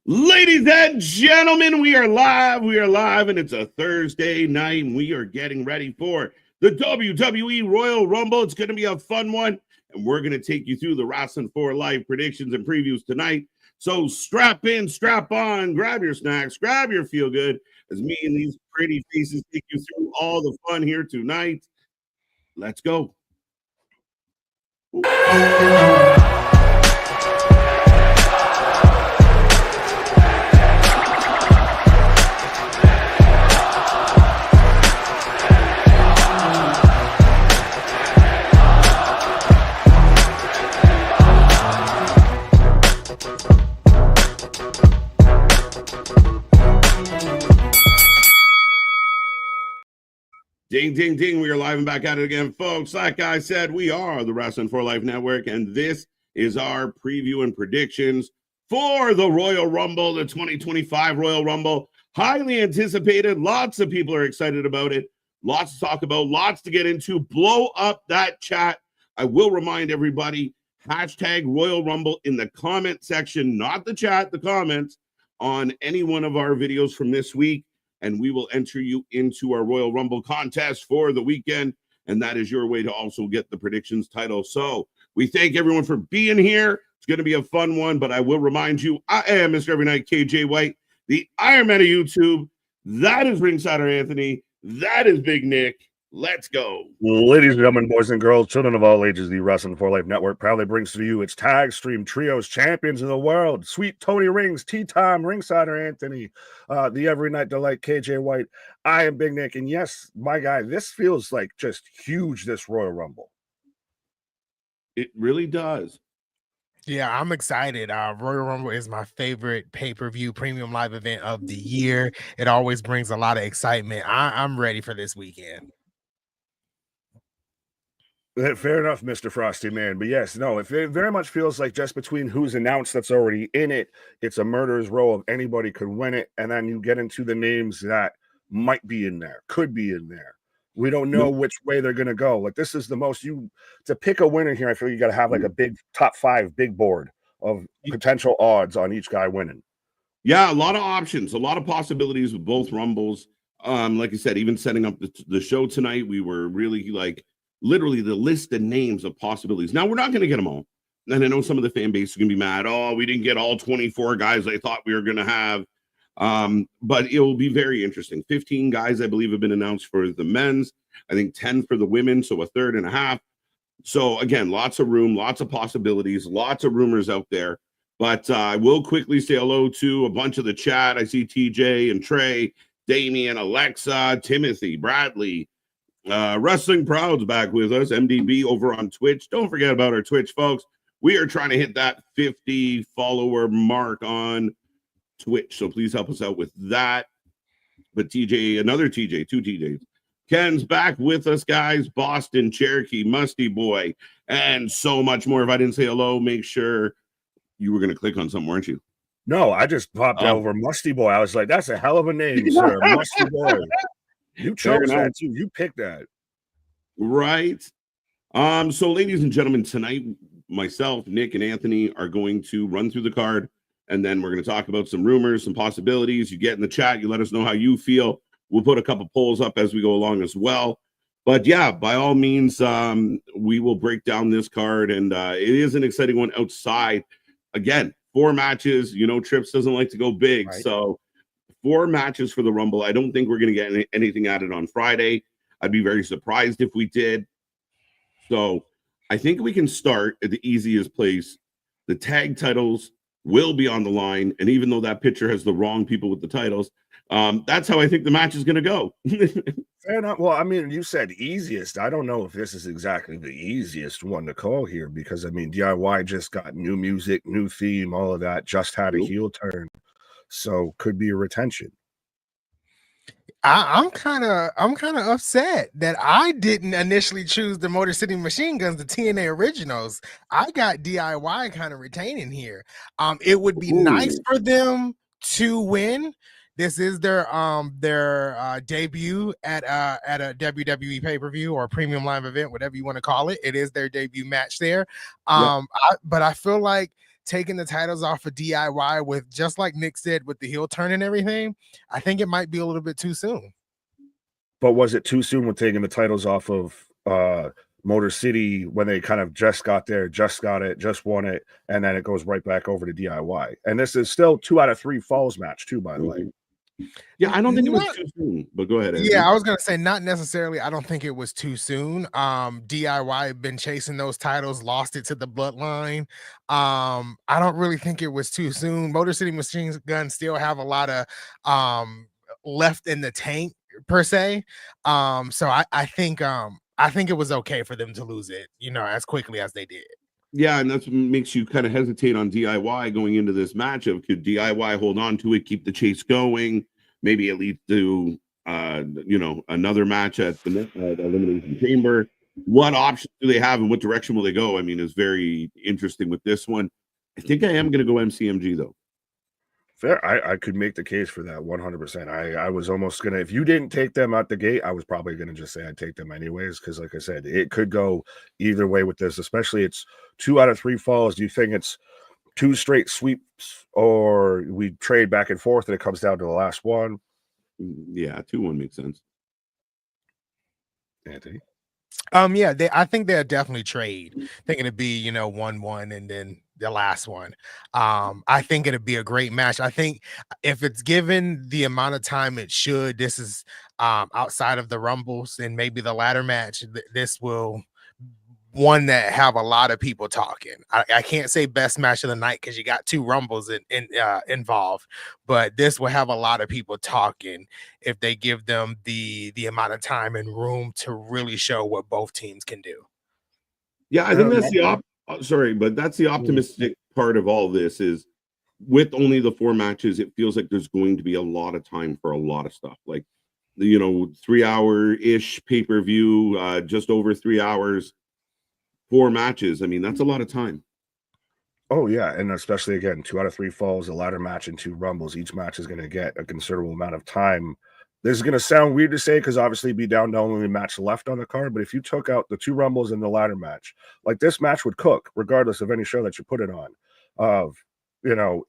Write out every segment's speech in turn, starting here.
Ladies and gentlemen, we are live. And it's a Thursday night, and we are getting ready for the WWE Royal Rumble. It's going to be a fun one, and we're going to take you through the Wrestling for Life predictions and previews tonight. So strap in, strap on, grab your snacks, grab your feel good, as me and these pretty faces take you through all the fun here tonight. Let's go. Ding, ding, ding. We are live and back at it again, folks. Like I said, we are the Wrestling for Life Network, and this is our preview and predictions for the Royal Rumble, the 2025 Royal Rumble. Highly anticipated. Lots of people are excited about it. Lots to talk about, lots to get into. Blow up that chat. I will remind everybody, hashtag Royal Rumble in the comment section, not the chat, the comments on any one of our videos from this week. And we will enter you into our Royal Rumble contest for the weekend. And that is your way to also get the predictions title. So we thank everyone for being here. It's going to be a fun one, but I will remind you, I am Mr. Every Night KJ White, the Iron Man of YouTube. That is Ringsider Anthony. That is Big Nick. Let's go. Ladies and gentlemen, boys and girls, children of all ages, the Wrestling for Life Network proudly brings to you its tag stream trios champions of the world. Sweet Tony Rings, Tea Time, Ringsider Anthony, the Every Night Delight, KJ White. I am Big Nick. And yes, my guy, this feels like just huge, this Royal Rumble. It really does. Yeah, I'm excited. Royal Rumble is my favorite pay-per-view premium live event of the year. It always brings a lot of excitement. I'm ready for this weekend. Fair enough, Mr. Frosty Man. But yes, no, it very much feels like just between who's announced that's already in it, it's a murderer's row of anybody could win it. And then you get into the names that might be in there, could be in there. We don't know which way they're going to go. Like, this is the most to pick a winner here. I feel you got to have like a big top 5 big board of potential odds on each guy winning. Yeah, a lot of options, a lot of possibilities with both Rumbles. Like I said, even setting up the show tonight, we were really like, literally the list of names of possibilities. Now, we're not going to get them all. And I know some of the fan base is going to be mad. Oh, we didn't get all 24 guys I thought we were going to have. But it will be very interesting. 15 guys, I believe, have been announced for the men's. I think 10 for the women, so a third and a half. So, again, lots of room, lots of possibilities, lots of rumors out there. But I will quickly say hello to a bunch of the chat. I see TJ and Trey, Damian, Alexa, Timothy, Bradley, Wrestling Proud's back with us, MDB over on Twitch. Don't forget about our Twitch, folks. We are trying to hit that 50 follower mark on Twitch, so please help us out with that. But TJ, another TJ, 2 TJs. Ken's back with us, guys. Boston, Cherokee, Musty Boy, and so much more. If I didn't say hello, make sure you were going to click on something, weren't you? No, I just popped over Musty Boy. I was like, that's a hell of a name, sir. Musty Boy. You chose that too. You picked that. Right. So ladies and gentlemen, tonight, myself, Nick, and Anthony are going to run through the card, and then we're going to talk about some rumors, some possibilities. You get in the chat, you let us know how you feel. We'll put a couple polls up as we go along as well. But yeah, by all means, we will break down this card, and it is an exciting one outside. Again, 4 matches. You know, Trips doesn't like to go big, right? So 4 matches for the Rumble. I don't think we're going to get anything added on Friday. I'd be very surprised if we did. So I think we can start at the easiest place. The tag titles will be on the line. And even though that picture has the wrong people with the titles, that's how I think the match is going to go. Fair enough. Well, I mean, you said easiest. I don't know if this is exactly the easiest one to call here because, I mean, DIY just got new music, new theme, all of that, just had a heel turn. So could be a retention. I'm kind of upset that I didn't initially choose the Motor City Machine Guns, the TNA originals. I got DIY kind of retaining here. It would be nice for them to win. This is their debut at a WWE pay-per-view or premium live event, whatever you want to call it. It is their debut match there. But I feel like taking the titles off of DIY with, just like Nick said, with the heel turn and everything, I think it might be a little bit too soon. But was it too soon with taking the titles off of Motor City when they kind of just got there, just got it, just won it, and then it goes right back over to DIY? And this is still 2 out of 3 falls match too, by the way. Yeah, I don't think it was too soon, but go ahead, Andrew. Yeah, I was gonna say not necessarily. I don't think it was too soon. DIY had been chasing those titles, lost it to the Bloodline. I don't really think it was too soon. Motor City Machine Gun still have a lot of left in the tank per se. So I think it was okay for them to lose it, as quickly as they did. Yeah, and that's what makes you kind of hesitate on DIY going into this matchup. Could DIY hold on to it, keep the chase going? Maybe it leads to another match at the Elimination Chamber. What options do they have, and what direction will they go? I mean, it's very interesting with this one. I think I am going to go MCMG though. Fair. I could make the case for that 100%. I was almost gonna, if you didn't take them out the gate, I was probably gonna just say I'd take them anyways, because like I said, it could go either way with this, especially it's 2 out of 3 falls. Do you think it's 2 straight sweeps, or we trade back and forth and it comes down to the last one? Yeah, 2-1 makes sense. Anthony? Yeah, I think they'll definitely trade. I think it'd be 1-1 and then the last one. I think it'd be a great match. I think if it's given the amount of time it should, this is outside of the Rumbles and maybe the ladder match, this will one that have a lot of people talking. I can't say best match of the night because you got 2 Rumbles involved, but this will have a lot of people talking if they give them the amount of time and room to really show what both teams can do. Yeah, I think that's that's the optimistic part of all this is with only the 4 matches, it feels like there's going to be a lot of time for a lot of stuff. Like, 3-hour-ish pay-per-view, just over 3 hours, 4 matches. I mean, that's a lot of time. Oh, yeah. And especially, again, 2 out of 3 falls, a ladder match, and 2 Rumbles. Each match is going to get a considerable amount of time. This is going to sound weird to say because obviously be down to only match left on the card. But if you took out the 2 Rumbles and the ladder match, like this match would cook regardless of any show that you put it on.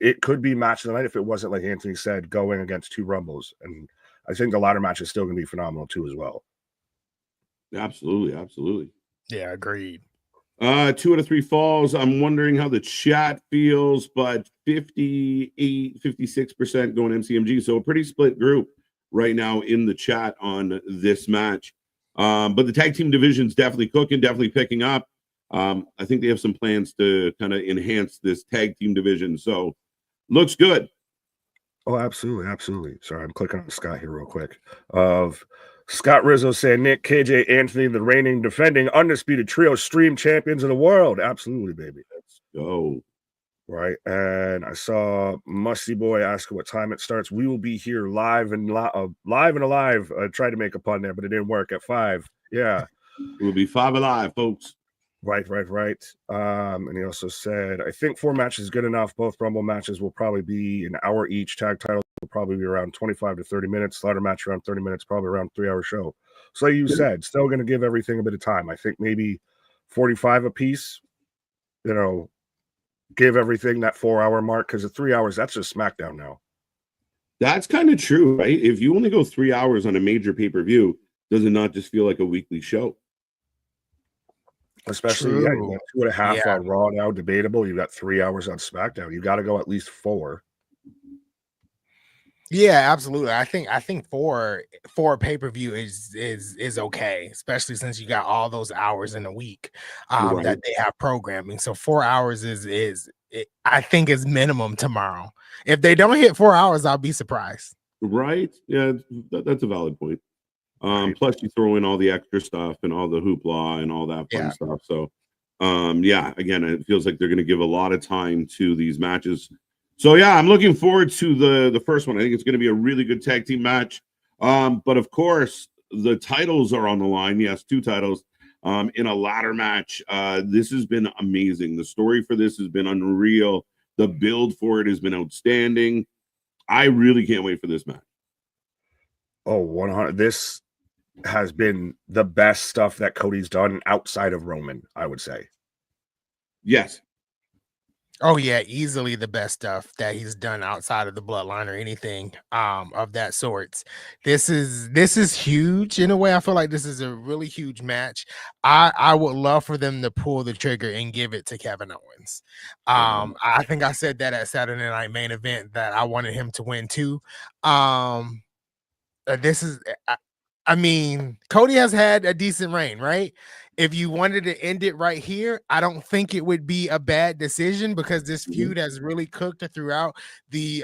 It could be match of the night if it wasn't, like Anthony said, going against 2 Rumbles. And I think the ladder match is still going to be phenomenal too as well. Absolutely. Absolutely. Yeah, agreed. 2 out of 3 falls. I'm wondering how the chat feels, but 56% going MCMG. So a pretty split group right now in the chat on this match. But the tag team division's definitely cooking, definitely picking up. I think they have some plans to kind of enhance this tag team division. So looks good. Oh, absolutely. Absolutely. Sorry, I'm clicking on Scott here real quick. Scott Rizzo saying Nick, KJ, Anthony, the reigning, defending, undisputed trio stream champions of the world. Absolutely, baby. Let's go. Right. And I saw Musty Boy ask what time it starts. We will be here live and alive. I tried to make a pun there, but it didn't work at 5. Yeah. We'll be 5 alive, folks. Right. And he also said, I think 4 matches is good enough. Both Rumble matches will probably be an hour each. Tag titles will probably be around 25 to 30 minutes. Ladder match around 30 minutes, probably around 3-hour show. So like you said, still going to give everything a bit of time. I think maybe 45 a piece, give everything that 4-hour mark, because at 3 hours, that's just SmackDown now. That's kind of true, right? If you only go 3 hours on a major pay-per-view, does it not just feel like a weekly show? Especially, you got 2.5 on Raw now, debatable. You got 3 hours on SmackDown. You got to go at least 4. Yeah, absolutely. I think for pay-per-view is okay, especially since you got all those hours in a week that they have programming. So 4 hours I think is minimum tomorrow. If they don't hit 4 hours, I'll be surprised. Right? Yeah, that's a valid point. Plus you throw in all the extra stuff and all the hoopla and all that fun stuff. So again, it feels like they're going to give a lot of time to these matches. So yeah, I'm looking forward to the first one. I think it's going to be a really good tag team match. But of course, the titles are on the line. Yes, 2 titles in a ladder match. This has been amazing. The story for this has been unreal. The build for it has been outstanding. I really can't wait for this match. Oh, 100. This has been the best stuff that Cody's done outside of Roman, I would say. Yes. Oh yeah, easily the best stuff that he's done outside of the bloodline or anything of that sorts. This is huge in a way. I feel like this is a really huge match. I would love for them to pull the trigger and give it to Kevin Owens. I think I said that at Saturday Night Main Event that I wanted him to win too. This is I mean, Cody has had a decent reign, right? If you wanted to end it right here, I don't think it would be a bad decision because this feud has really cooked throughout the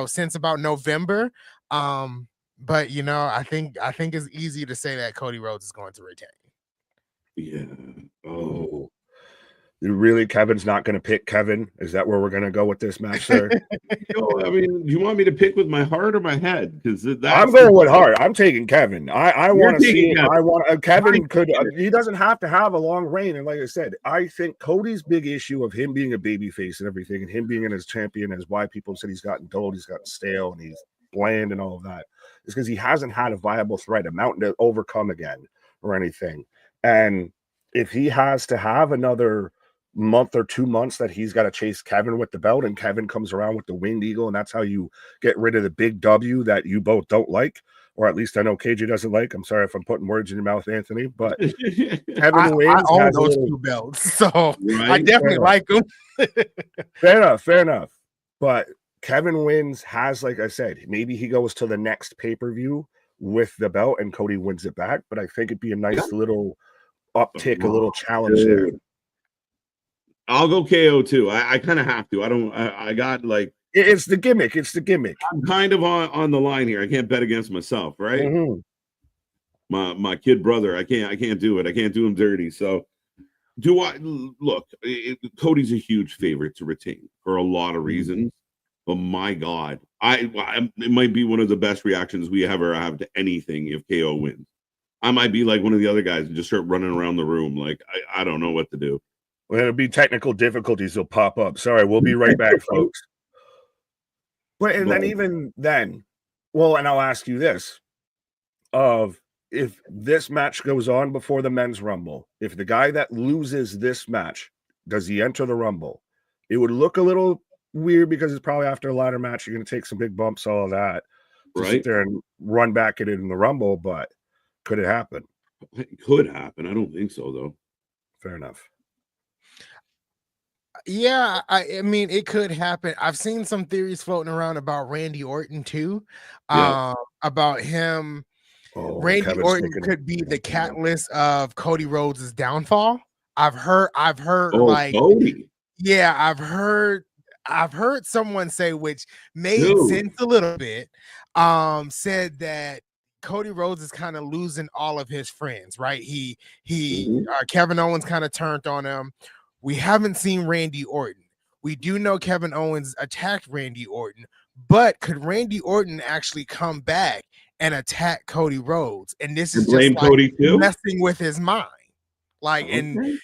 since about November. But I think it's easy to say that Cody Rhodes is going to retain. Yeah. Oh. Really, Kevin's not going to pick Kevin? Is that where we're going to go with this match, sir? I mean, do you want me to pick with my heart or my head? Because I'm going with heart. I'm taking Kevin. I want to see. Kevin. I want Kevin could. He doesn't have to have a long reign. And like I said, I think Cody's big issue of him being a babyface and everything, and him being in his champion, is why people said he's gotten dull, he's gotten stale, and he's bland and all of that. Is because he hasn't had a viable threat, a mountain to overcome again, or anything. And if he has to have another month or 2 months that he's got to chase Kevin with the belt, and Kevin comes around with the winged eagle, and that's how you get rid of the big W that you both don't like, or at least I know KJ doesn't like. I'm sorry if I'm putting words in your mouth, Anthony, but Kevin wins. I own those two belts, so I definitely like them. Fair enough. But Kevin wins has, like I said, maybe he goes to the next pay-per-view with the belt and Cody wins it back, but I think it'd be a nice little uptick, a little challenge there. I'll go KO too. I kind of have to. I got like it's the gimmick. It's the gimmick. I'm kind of on the line here. I can't bet against myself, right? Mm-hmm. My kid brother. I can't do it. I can't do him dirty. So do I look? Cody's a huge favorite to retain for a lot of reasons. But my God, it might be one of the best reactions we ever have to anything if KO wins. I might be like one of the other guys and just start running around the room like I don't know what to do. Well, it'll be technical difficulties will pop up. Sorry, we'll be right back, folks. But and then even then, well, and I'll ask you this: if this match goes on before the men's rumble, if the guy that loses this match, does he enter the rumble? It would look a little weird because it's probably after a ladder match. You're going to take some big bumps, all of that, right? Sit there and run back at it in the rumble, but could it happen? It could happen. I don't think so, though. Fair enough. Yeah, I mean, it could happen. I've seen some theories floating around about Randy Orton too. About him. Randy Orton could be the catalyst of Cody Rhodes' downfall. I've heard like Cody. Yeah, I've heard someone say, which made sense a little bit. Said that Cody Rhodes is kind of losing all of his friends, right? Kevin Owens kind of turned on him. We haven't seen Randy Orton. We do know Kevin Owens attacked Randy Orton, but could Randy Orton actually come back and attack Cody Rhodes? And this is just like Cody too? Messing with his mind. Like, and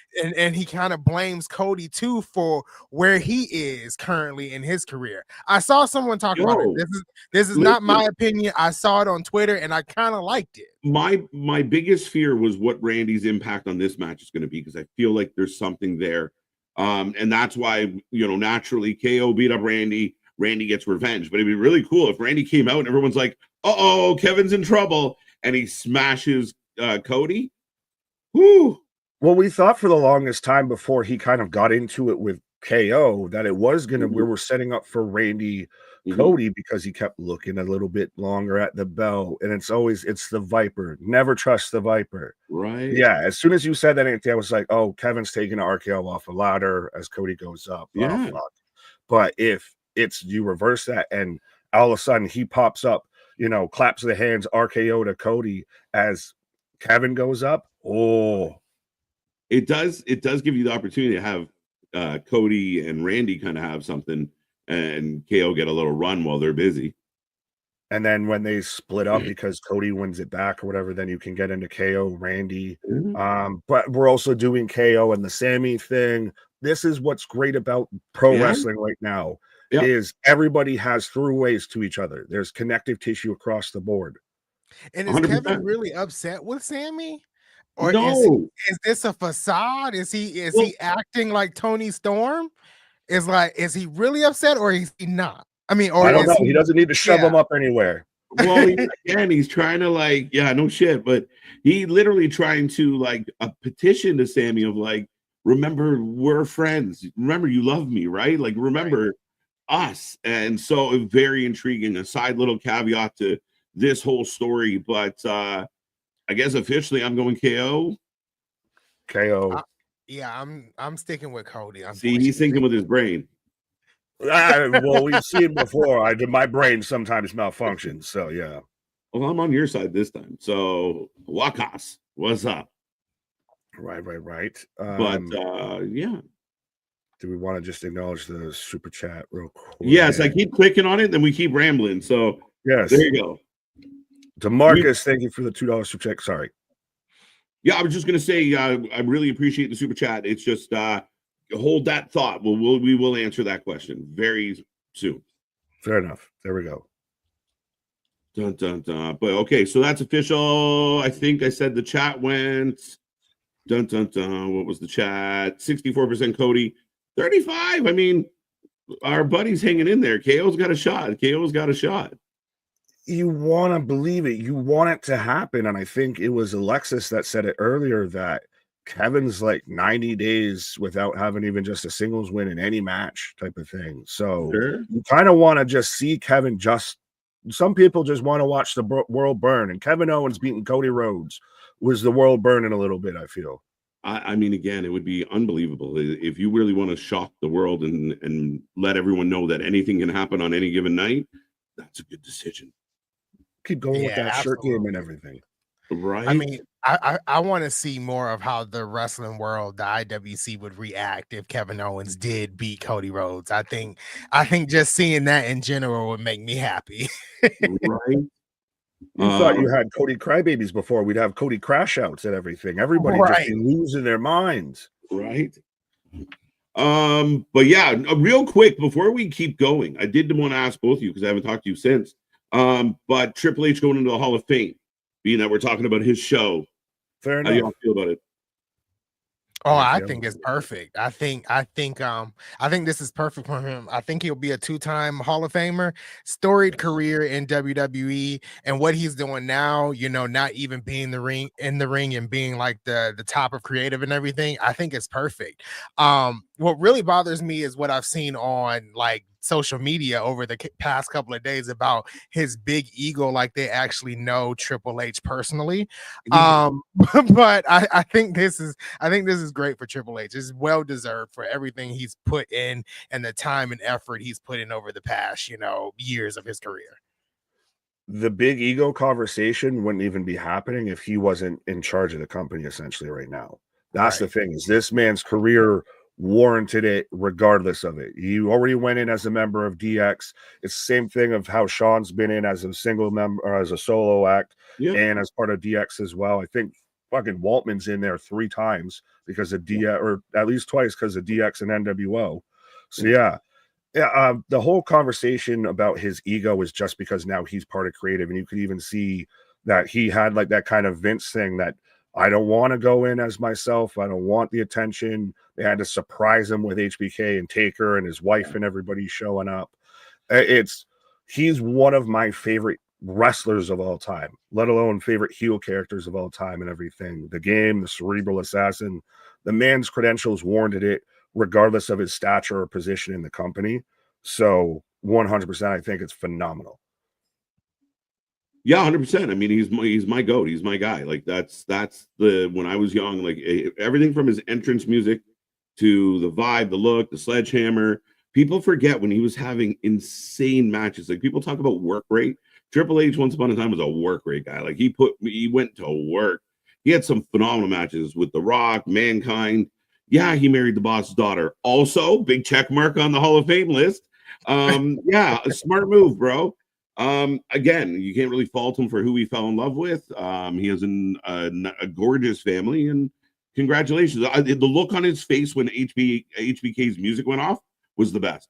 he kind of blames Cody too for where he is currently in his career. I saw someone talk about it. This is not my opinion. I saw it on Twitter and I kind of liked it. My biggest fear was what Randy's impact on this match is going to be, because I feel like there's something there. And that's why, naturally KO beat up Randy. Randy gets revenge. But it'd be really cool if Randy came out and everyone's like, uh-oh, Kevin's in trouble, and he smashes Cody. Whoo. Well, we thought for the longest time before he kind of got into it with KO that it was going to, we were setting up for Randy Cody, because he kept looking a little bit longer at the belt. And it's the Viper. Never trust the Viper. Right. Yeah. As soon as you said that, Anthony, I was like, oh, Kevin's taking an RKO off a ladder as Cody goes up. Yeah. Oh, fuck. But if you reverse that and all of a sudden he pops up, claps the hands, RKO to Cody as Kevin goes up. Oh, it does give you the opportunity to have Cody and Randy kind of have something and KO get a little run while they're busy. And then when they split up because Cody wins it back or whatever, then you can get into KO, Randy. But we're also doing KO and the Sammy thing. This is what's great about pro wrestling right now is everybody has throughways to each other. There's connective tissue across the board. And is 100%. Kevin really upset with Sammy? Or no. Is this a facade? Is he acting like Tony Storm? It's like, is he really upset or is he not? I mean, or I don't is know. He doesn't need to shove yeah. him up anywhere. Well, again, he's trying to like, yeah, no shit, but he literally trying to like a petition to Sammy of like, remember, we're friends. Remember, you love me, right? Like, remember us. And so very intriguing. A side little caveat to this whole story, but I guess officially I'm going KO. KO. Yeah, I'm sticking with Cody. See, he's thinking with his brain. Well, we've seen before. My brain sometimes malfunctions. So yeah. Well, I'm on your side this time. So Wakas, what's up? Right. But yeah. Do we want to just acknowledge the super chat real quick? Yes, I keep clicking on it, then we keep rambling. So yes, there you go. DeMarcus, thank you for the $2 super chat. Sorry. Yeah, I was just gonna say I really appreciate the super chat. It's just hold that thought. We will answer that question very soon. Fair enough. There we go. Dun dun dun. But okay, so that's official. I think I said the chat went dun dun dun. What was the chat? 64% Cody, 35. I mean, our buddy's hanging in there. KO's got a shot. You want to believe it. You want it to happen. And I think it was Alexis that said it earlier that Kevin's like 90 days without having even just a singles win in any match type of thing. So you kind of want to just see Kevin some people just want to watch the world burn. And Kevin Owens beating Cody Rhodes was the world burning a little bit, I feel. I mean, again, it would be unbelievable if you really want to shock the world and let everyone know that anything can happen on any given night. That's a good decision. Keep going with that absolutely. Shirt game and everything. Right. I mean, I want to see more of how the wrestling world, the IWC, would react if Kevin Owens did beat Cody Rhodes. I think just seeing that in general would make me happy. Right. You thought you had Cody crybabies before. We'd have Cody crash outs and everything. Everybody just be losing their minds. Right. But yeah, real quick before we keep going, I did want to ask both of you because I haven't talked to you since. But Triple H going into the Hall of Fame, being that we're talking about his show. Fair enough. How do y'all feel about it? Oh, I think it's perfect. I think this is perfect for him. I think he'll be a 2-time Hall of Famer, storied career in WWE, and what he's doing now, you know, not even being in the ring and being like the top of creative and everything. I think it's perfect. What really bothers me is what I've seen on like social media over the past couple of days about his big ego, like they actually know Triple H personally. But I think this is great for Triple H. It's well deserved for everything he's put in and the time and effort he's put in over the past, years of his career. The big ego conversation wouldn't even be happening if he wasn't in charge of the company essentially right now. That's the thing, is this man's career warranted it regardless of it. You already went in as a member of DX. It's the same thing of how Sean's been in as a single member or as a solo act and as part of DX as well. I think fucking Waltman's in there 3 times because of DX, or at least twice because of DX and NWO. So the whole conversation about his ego is just because now he's part of creative, and you could even see that he had like that kind of Vince thing that I don't want to go in as myself. I don't want the attention. They had to surprise him with HBK and Taker and his wife and everybody showing up. He's one of my favorite wrestlers of all time, let alone favorite heel characters of all time and everything. The Game, the Cerebral Assassin, the man's credentials warranted it regardless of his stature or position in the company. So 100%, I think it's phenomenal. Yeah, 100%. I mean, he's my goat. He's my guy. Like that's when I was young, like everything from his entrance music to the vibe, the look, the sledgehammer. People forget when he was having insane matches. Like people talk about work rate. Triple H once upon a time was a work rate guy. Like he went to work. He had some phenomenal matches with The Rock, Mankind. Yeah, he married the boss's daughter. Also, big check mark on the Hall of Fame list. Yeah, a smart move, bro. Again, you can't really fault him for who he fell in love with. He has a gorgeous family, and congratulations. The look on his face when HBK's music went off was the best.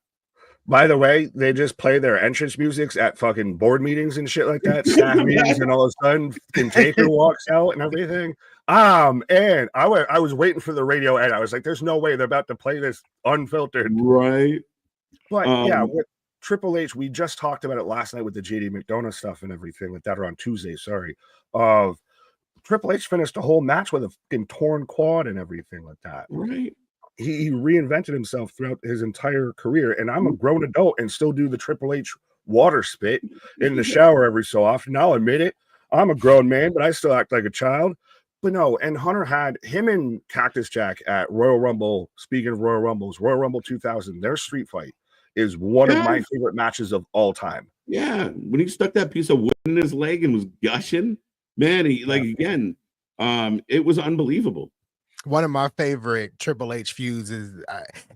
By the way, they just play their entrance musics at fucking board meetings and shit like that, staff meetings, and all of a sudden, fucking Taker walks out and everything. And I was waiting for the radio edit. I was like, "There's no way they're about to play this unfiltered." Right. But yeah, with Triple H, we just talked about it last night with the JD McDonough stuff and everything like that, or on Tuesday. Sorry, of Triple H finished a whole match with a fucking torn quad and everything like that. Right. He reinvented himself throughout his entire career, and I'm a grown adult and still do the Triple H water spit in the shower every so often. I'll admit it. I'm a grown man, but I still act like a child. But no, and Hunter had him and Cactus Jack at Royal Rumble. Speaking of Royal Rumbles, Royal Rumble 2000, their street fight is one of my favorite matches of all time. Yeah, when he stuck that piece of wood in his leg and was gushing, man, again, it was unbelievable. One of my favorite Triple H feuds is,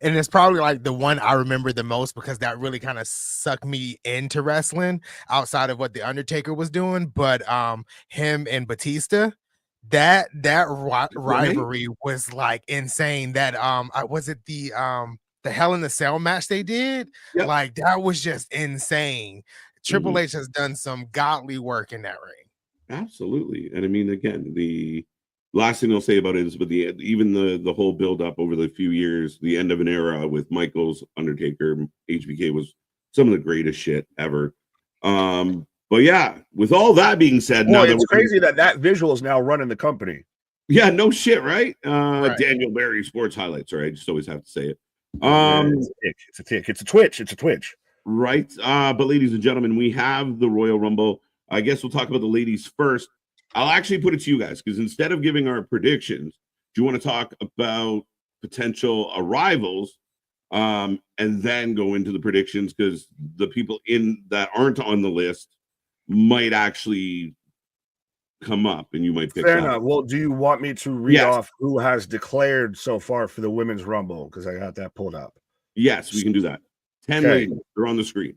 and it's probably like the one I remember the most because that really kind of sucked me into wrestling outside of what the Undertaker was doing. But him and Batista, that rivalry was like insane. That was it the Hell in the Cell match they did? Yep. Like that was just insane. Triple H has done some godly work in that ring. Absolutely, and I mean, again, the last thing I'll say about it is, but even the whole build up over the few years, the end of an era with Michaels, Undertaker, HBK was some of the greatest shit ever. But yeah, with all that being said, now it's crazy that visual is now running the company. Yeah, no shit, right? Right. Daniel Barry Sports Highlights, right? I just always have to say it. It's a tick. It's a Twitch. Right. But ladies and gentlemen, we have the Royal Rumble. I guess we'll talk about the ladies first. I'll actually put it to you guys because instead of giving our predictions, do you want to talk about potential arrivals and then go into the predictions? Because the people in that aren't on the list might actually come up and you might pick Fair up. enough. Well, do you want me to read off who has declared so far for the Women's Rumble? Because I got that pulled up. Yes, we can do that. 10 ladies. They're on the screen.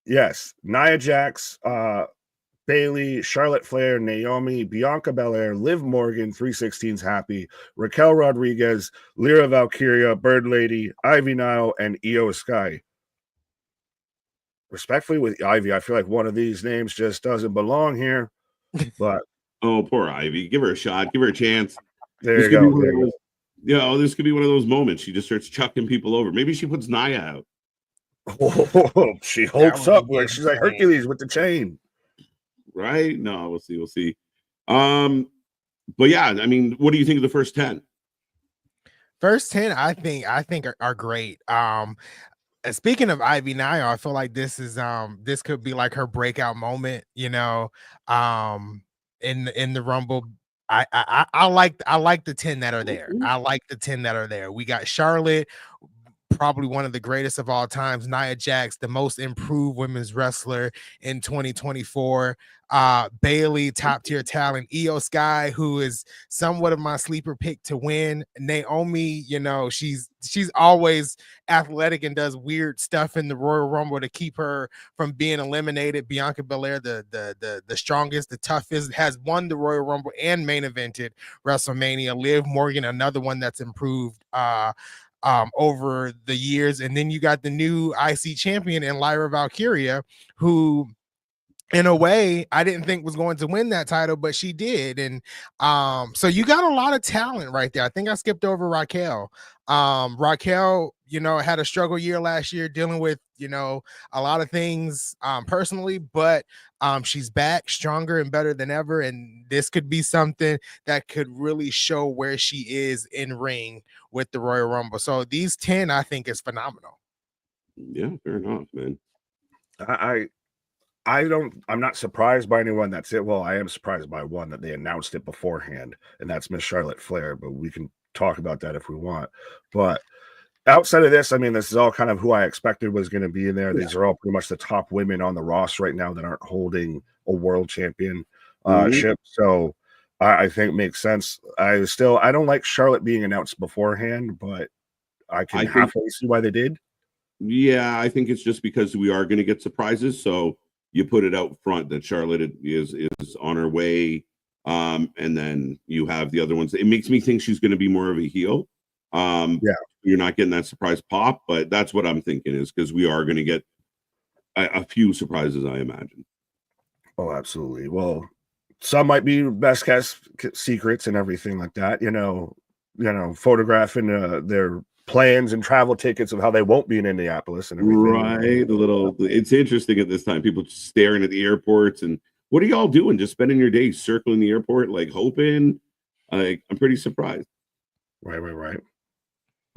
Yes. Nia Jax, Bailey, Charlotte Flair, Naomi, Bianca Belair, Liv Morgan, 316's Happy, Raquel Rodriguez, Lyra Valkyria, Bird Lady, Ivy Nile, and Io Sky. Respectfully, with Ivy, I feel like one of these names just doesn't belong here. But oh, poor Ivy. Give her a shot. Give her a chance. There you go. This could be one of those moments. She just starts chucking people over. Maybe she puts Nia out. Oh, she holds up like she's like Hercules with the chain. Right? No, we'll see. But yeah, I mean, what do you think of the first 10? First 10, I think are great. Speaking of Ivy Nile, I feel like this could be like her breakout moment, in the Rumble. I like the 10 that are there. I like the 10 that are there. We got Charlotte, probably one of the greatest of all times. Nia Jax, the most improved women's wrestler in 2024. Bailey, top tier talent. Io Sky, who is somewhat of my sleeper pick to win. Naomi, she's always athletic and does weird stuff in the Royal Rumble to keep her from being eliminated. Bianca Belair, the strongest, the toughest, has won the Royal Rumble and main evented WrestleMania. Liv Morgan, another one that's improved over the years. And then you got the new IC champion in Lyra Valkyria, who in a way I didn't think was going to win that title, but she did. And so you got a lot of talent right there. I think I skipped over Raquel. Raquel, had a struggle year last year dealing with, a lot of things personally, but she's back stronger and better than ever. And this could be something that could really show where she is in ring with the Royal Rumble. So these 10, I think, is phenomenal. Yeah, fair enough, man. I'm not surprised by anyone that's it. Well, I am surprised by one that they announced it beforehand, and that's Miss Charlotte Flair, but we can talk about that if we want. But outside of this, I mean, this is all kind of who I expected was going to be in there. These are all pretty much the top women on the roster right now that aren't holding a world championship. So I think it makes sense. I don't like Charlotte being announced beforehand, but I can halfway see why they did. Yeah, I think it's just because we are going to get surprises. So you put it out front that Charlotte is on her way. And then you have the other ones. It makes me think she's going to be more of a heel. Yeah. You're not getting that surprise pop, but that's what I'm thinking is because we are going to get a few surprises, I imagine. Oh, absolutely. Well, some might be best cast secrets and everything like that. Photographing their plans and travel tickets of how they won't be in Indianapolis and everything. Right. It's interesting at this time. People just staring at the airports and what are y'all doing? Just spending your day circling the airport, like hoping. I'm pretty surprised. Right.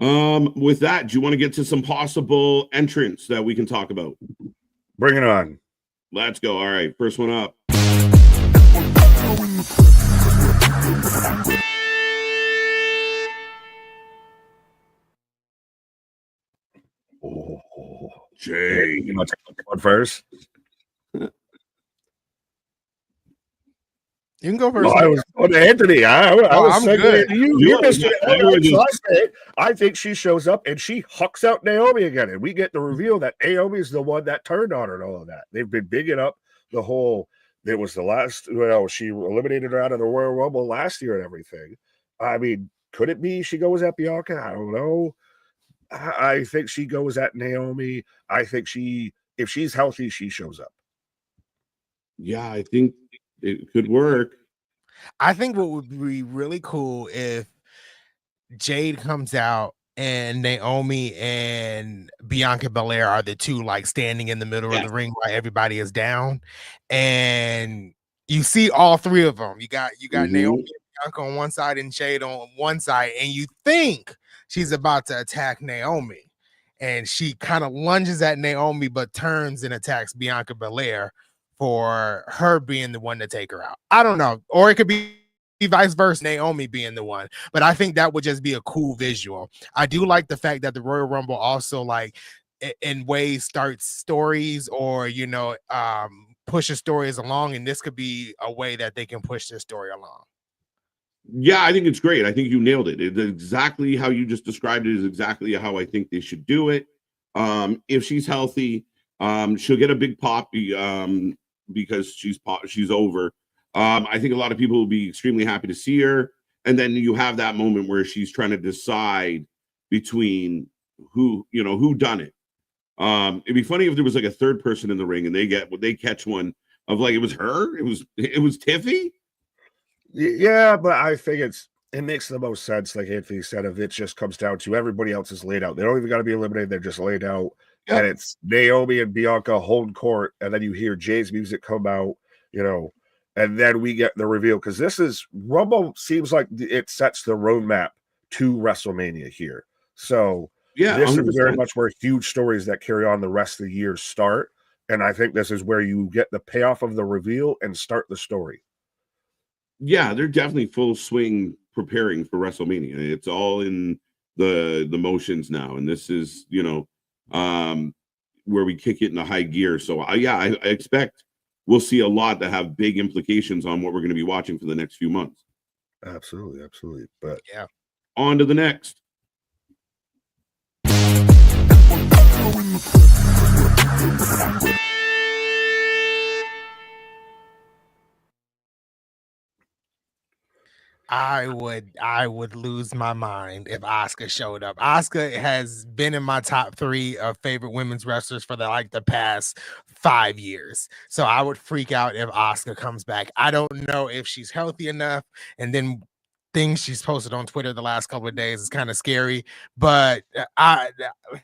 With that, do you want to get to some possible entrants that we can talk about? Bring it on. Let's go. All right, first one up. Oh, Jay. You want to take one first? You can go first. I was on Anthony. I was I'm good. You missed it. I think she shows up and she hucks out Naomi again, and we get the reveal that Naomi is the one that turned on her and all of that. They've been bigging up the whole. It was the last. Well, she eliminated her out of the Royal Rumble last year and everything. I mean, could it be she goes at Bianca? I don't know. I think she goes at Naomi. I think if she's healthy, she shows up. Yeah, I think it could work. I think what would be really cool if Jade comes out and Naomi and Bianca Belair are the two like standing in the middle of the ring while everybody is down, and you see all three of them. You got Naomi and Bianca on one side and Jade on one side, and you think she's about to attack Naomi, and she kind of lunges at Naomi but turns and attacks Bianca Belair for her being the one to take her out. I don't know, or it could be vice versa, Naomi being the one, but I think that would just be a cool visual. I do like the fact that the Royal Rumble also like in ways starts stories or pushes stories along, and this could be a way that they can push this story along. Yeah, I think it's great. I think you nailed it. It's exactly how you just described it is exactly how I think they should do it. If she's healthy, she'll get a big pop because she's over. I think a lot of people will be extremely happy to see her. And then you have that moment where she's trying to decide between who done it. It'd be funny if there was like a third person in the ring and they catch one of like it was her, it was Tiffy. Yeah, but I think it makes the most sense, like Anthony said, if it just comes down to everybody else is laid out. They don't even got to be eliminated, they're just laid out. Yep. And it's Naomi and Bianca holding court, and then you hear Jay's music come out, and then we get the reveal, because this is Rumble seems like it sets the roadmap to WrestleMania here. So yeah, this 100%. Is very much where huge stories that carry on the rest of the year start. And I think this is where you get the payoff of the reveal and start the story. Yeah, they're definitely full swing preparing for WrestleMania. It's all in the motions now. And this is, where we kick it into high gear. So I expect we'll see a lot that have big implications on what we're going to be watching for the next few months. Absolutely. But yeah, on to the next. I would lose my mind if Asuka showed up. Asuka has been in my top 3 of favorite women's wrestlers for the past 5 years. So I would freak out if Asuka comes back. I don't know if she's healthy enough, and then things she's posted on Twitter the last couple of days is kind of scary, but I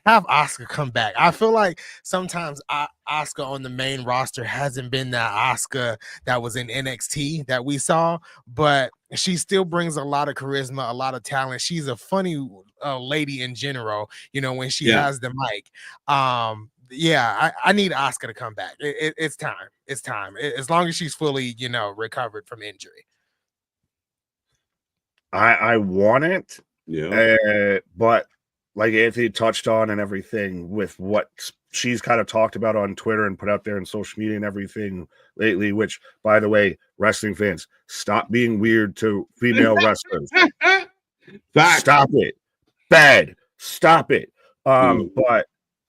have Asuka come back. I feel like sometimes Asuka on the main roster hasn't been that Asuka that was in NXT that we saw, but she still brings a lot of charisma, a lot of talent. She's a funny lady in general, when she has the mic. I need Asuka to come back. It's time. It's time. As long as she's fully, recovered from injury. I want it, but like Anthony touched on and everything with what she's kind of talked about on Twitter and put out there in social media and everything lately, which, by the way, wrestling fans, stop being weird to female wrestlers. Stop it. Bad. Stop it. But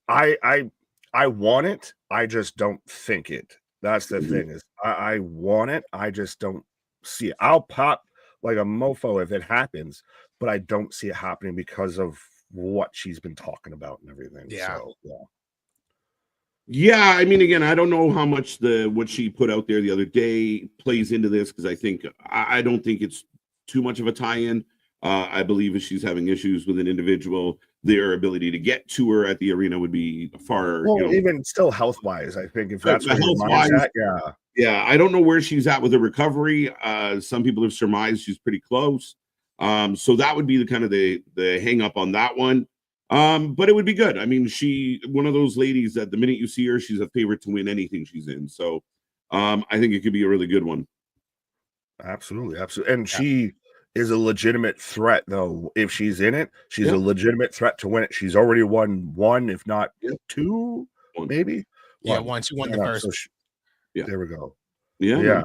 I want it. I just don't think it. That's the thing is I want it. I just don't see it. I'll pop like a mofo if it happens, but I don't see it happening because of what she's been talking about and everything. Yeah. So yeah. Yeah, I mean, again, I don't know how much what she put out there the other day plays into this, because I don't think it's too much of a tie-in. I believe if she's having issues with an individual, their ability to get to her at the arena would be far. Well, even still health-wise, I think if that's where your mind's health-wise, at, yeah. Yeah, I don't know where she's at with her recovery. Some people have surmised she's pretty close. So that would be the kind of the hang up on that one. But it would be good. I mean, one of those ladies that the minute you see her, she's a favorite to win anything she's in. So I think it could be a really good one. Absolutely, absolutely. And she is a legitimate threat, though. If she's in it, she's a legitimate threat to win it. She's already won one, if not two, maybe. Yeah, one. She won the first. So there we go. Yeah.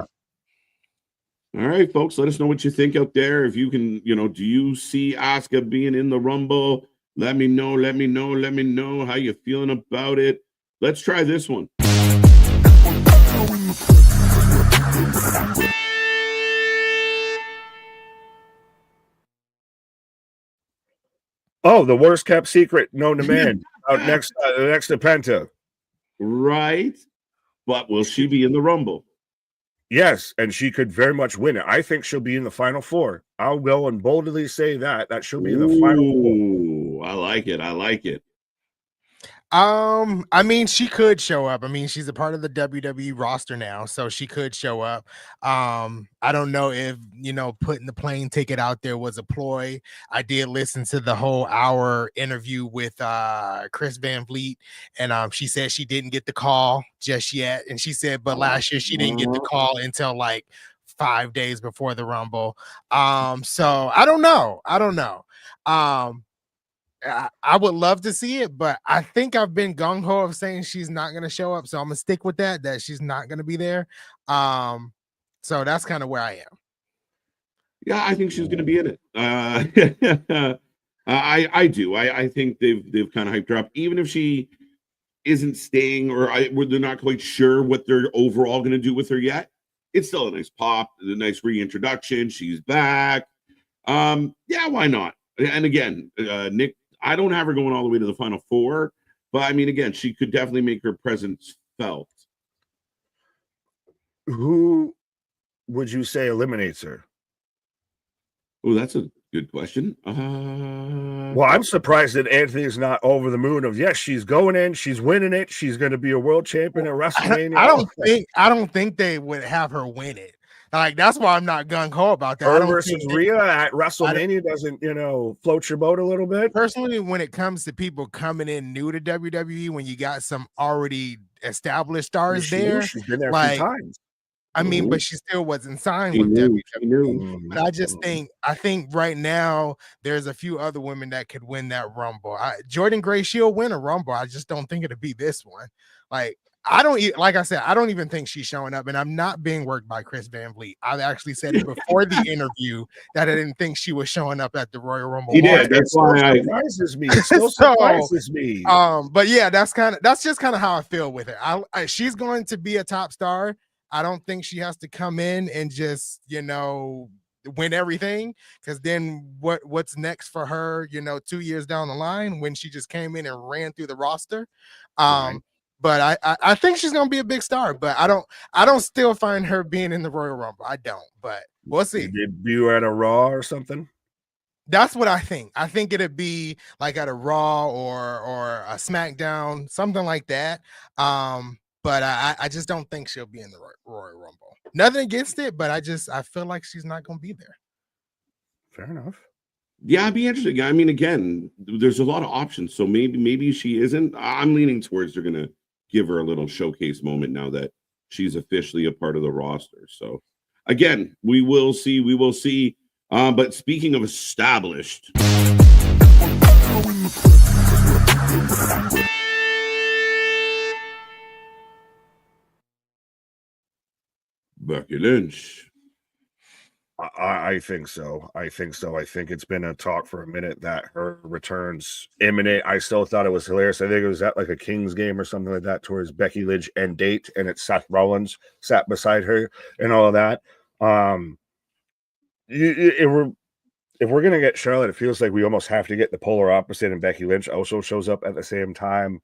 All right, folks, let us know what you think out there. If you can, do you see Asuka being in the Rumble? Let me know. Let me know how you're feeling about it. Let's try this one. Oh, the worst kept secret known to man. Out next to Penta. Right. But will she be in the Rumble? Yes, and she could very much win it. I think she'll be in the final four. I'll go and boldly say that she'll be in the final four. I like it. I mean, she could show up. I mean, she's a part of the WWE roster now, so she could show up. I don't know if putting the plane ticket out there was a ploy. I did listen to the whole hour interview with Chris Van Vliet, and she said she didn't get the call just yet. And she said, but last year she didn't get the call until like 5 days before the Rumble. So I don't know. I would love to see it, but I think I've been gung-ho of saying she's not going to show up. So I'm going to stick with that she's not going to be there. So that's kind of where I am. Yeah, I think she's going to be in it. I do. I think they've kind of hyped her up, even if she isn't staying or they're not quite sure what they're overall going to do with her yet. It's still a nice pop, a nice reintroduction. She's back. Yeah, why not? And again, Nick, I don't have her going all the way to the final four, but I mean, again, she could definitely make her presence felt. Who would you say eliminates her? Oh, that's a good question. Well, I'm surprised that Anthony's not over the moon of, yes, she's going in, she's winning it, she's going to be a world champion at WrestleMania. I don't think they would have her win it. Like, that's why I'm not gung-ho about that. Her versus Rhea at WrestleMania doesn't, float your boat a little bit? Personally, when it comes to people coming in new to WWE, when you got some already established stars she's been there a few times. I mean, but she still wasn't signed with WWE. But I think right now there's a few other women that could win that Rumble. Jordan Gray, she'll win a Rumble. I just don't think it'll be this one. Like I said, I don't even think she's showing up, and I'm not being worked by Chris Van Vliet. I've actually said it before the interview that I didn't think she was showing up at the Royal Rumble. He did. That's why it surprises me. It still surprises me. But yeah, that's just kind of how I feel with it. She's going to be a top star. I don't think she has to come in and just, win everything, because then what's next for her, 2 years down the line when she just came in and ran through the roster. Right. But I think she's gonna be a big star, but I don't still find her being in the Royal Rumble. I don't, but we'll see. Debut at a Raw or something? That's what I think. I think it'd be like at a Raw or a SmackDown, something like that. But I just don't think she'll be in the Royal Rumble. Nothing against it, but I feel like she's not gonna be there. Fair enough. Yeah, it'd be interesting. I mean, again, there's a lot of options, so maybe she isn't. I'm leaning towards they're gonna give her a little showcase moment now that she's officially a part of the roster. So again, we will see. But speaking of established, Becky Lynch. I think so. I think it's been a talk for a minute that her return's imminent. I still thought it was hilarious. I think it was at like a Kings game or something like that towards Becky Lynch end date, and it's Seth Rollins sat beside her and all of that. It if we're gonna get Charlotte, it feels like we almost have to get the polar opposite, and Becky Lynch also shows up at the same time.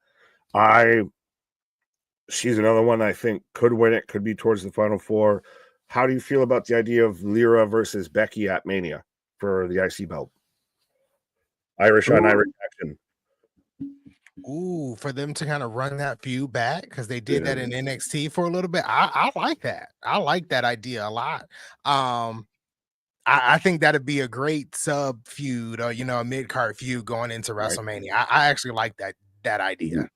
She's another one I think could win it, could be towards the final four. How do you feel about the idea of Lyra versus Becky at Mania for the IC belt? Irish on Irish action. Ooh, for them to kind of run that feud back because they did that in NXT for a little bit. I like that. I like that idea a lot. I think that'd be a great sub feud or a mid-card feud going into WrestleMania. I actually like that idea.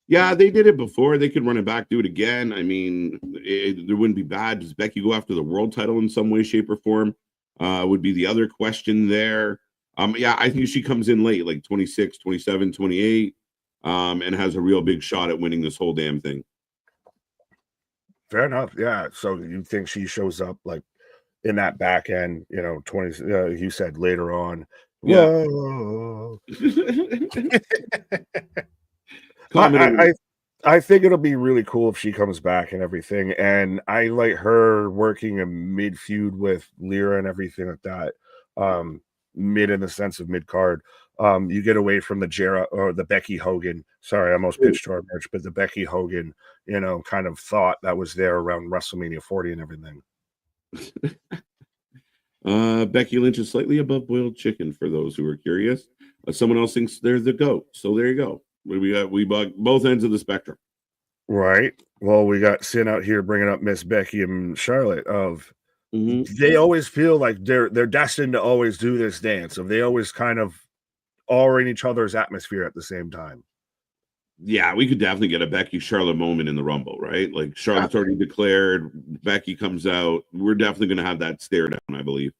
Yeah, they did it before. They could run it back, do it again. I mean, there wouldn't be bad. Does Becky go after the world title in some way, shape, or form? Would be the other question there. Yeah, I think she comes in late, like 26, 27, 28, and has a real big shot at winning this whole damn thing. Fair enough. Yeah. So you think she shows up like in that back end, 20, you said later on. Yeah. Whoa. I think it'll be really cool if she comes back and everything. And I like her working a mid feud with Lyra and everything like that. Mid in the sense of mid card. You get away from the Jarrett or the Becky Hogan. Sorry, I almost pitched to our merch, but the Becky Hogan, kind of thought that was there around WrestleMania 40 and everything. Becky Lynch is slightly above boiled chicken for those who are curious. Someone else thinks they're the GOAT. So there you go. We bug both ends of the spectrum. Right. Well, we got Sin out here bringing up Miss Becky and Charlotte they always feel like they're destined to always do this dance. So they always kind of are in each other's atmosphere at the same time. Yeah, we could definitely get a Becky Charlotte moment in the Rumble, right? Like Charlotte's already declared, Becky comes out. We're definitely going to have that stare down, I believe.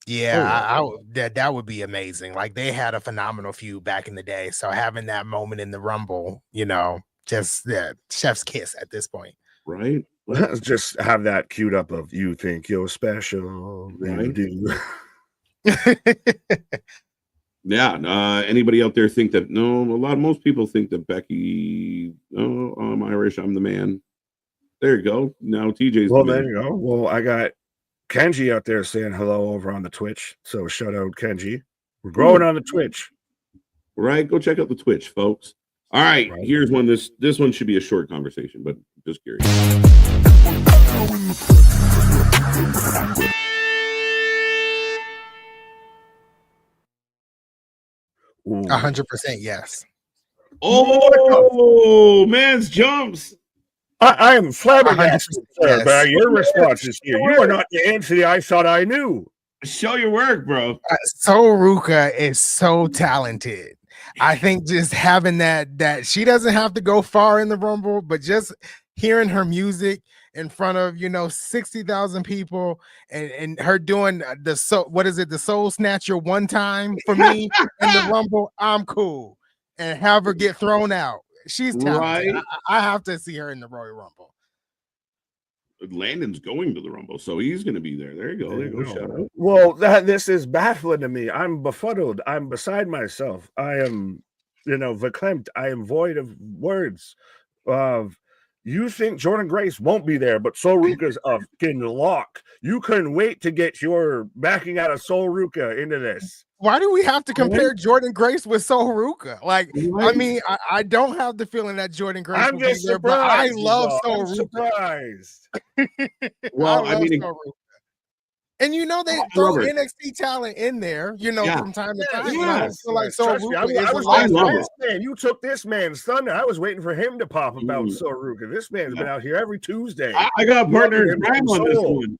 Yeah, that would be amazing. Like they had a phenomenal feud back in the day, so having that moment in the Rumble, just chef's kiss at this point, right? Just have that queued up of you think you're special, right? You do. Yeah. Anybody out there think that? No, most people think that Becky. Oh, I'm Irish. I'm the man. There you go. Now TJ's. Well, there you go. Well, I got Kenji out there saying hello over on the Twitch. So shout out Kenji. We're growing on the Twitch. Right. Go check out the Twitch, folks. All right. Here's one. This one should be a short conversation, but just curious. 100% yes. Oh, man's jumps. I am flabbergasted by your responses here. You are not the entity I thought I knew. Show your work, bro. Soul Ruka is so talented. I think just having that she doesn't have to go far in the Rumble, but just hearing her music in front of 60,000 people and her doing the Soul Snatcher one time for me in the Rumble, I'm cool. And have her get thrown out. She's talented. Right. I have to see her in the Royal Rumble. Landon's going to the Rumble, so he's going to be there. There you go. There you go. Shout out. Well, this is baffling to me. I'm befuddled. I'm beside myself. I am, verklempt. I am void of words. You think Jordan Grace won't be there, but Soul Ruka's a fucking lock. You couldn't wait to get your backing out of Soul Ruka into this. Why do we have to compare Jordan Grace with Soul Ruka? Like, I mean, I don't have the feeling that Jordan Grace will be there, but I love Soul Ruka. Surprised. Well, I mean, and they throw NXT talent in there, from time to time. Yeah. Like Soul Ruka I was waiting for this man. You took this man's thunder. I was waiting for him to pop about Soul Ruka. This man's been out here every Tuesday. I got partner in crime on this one.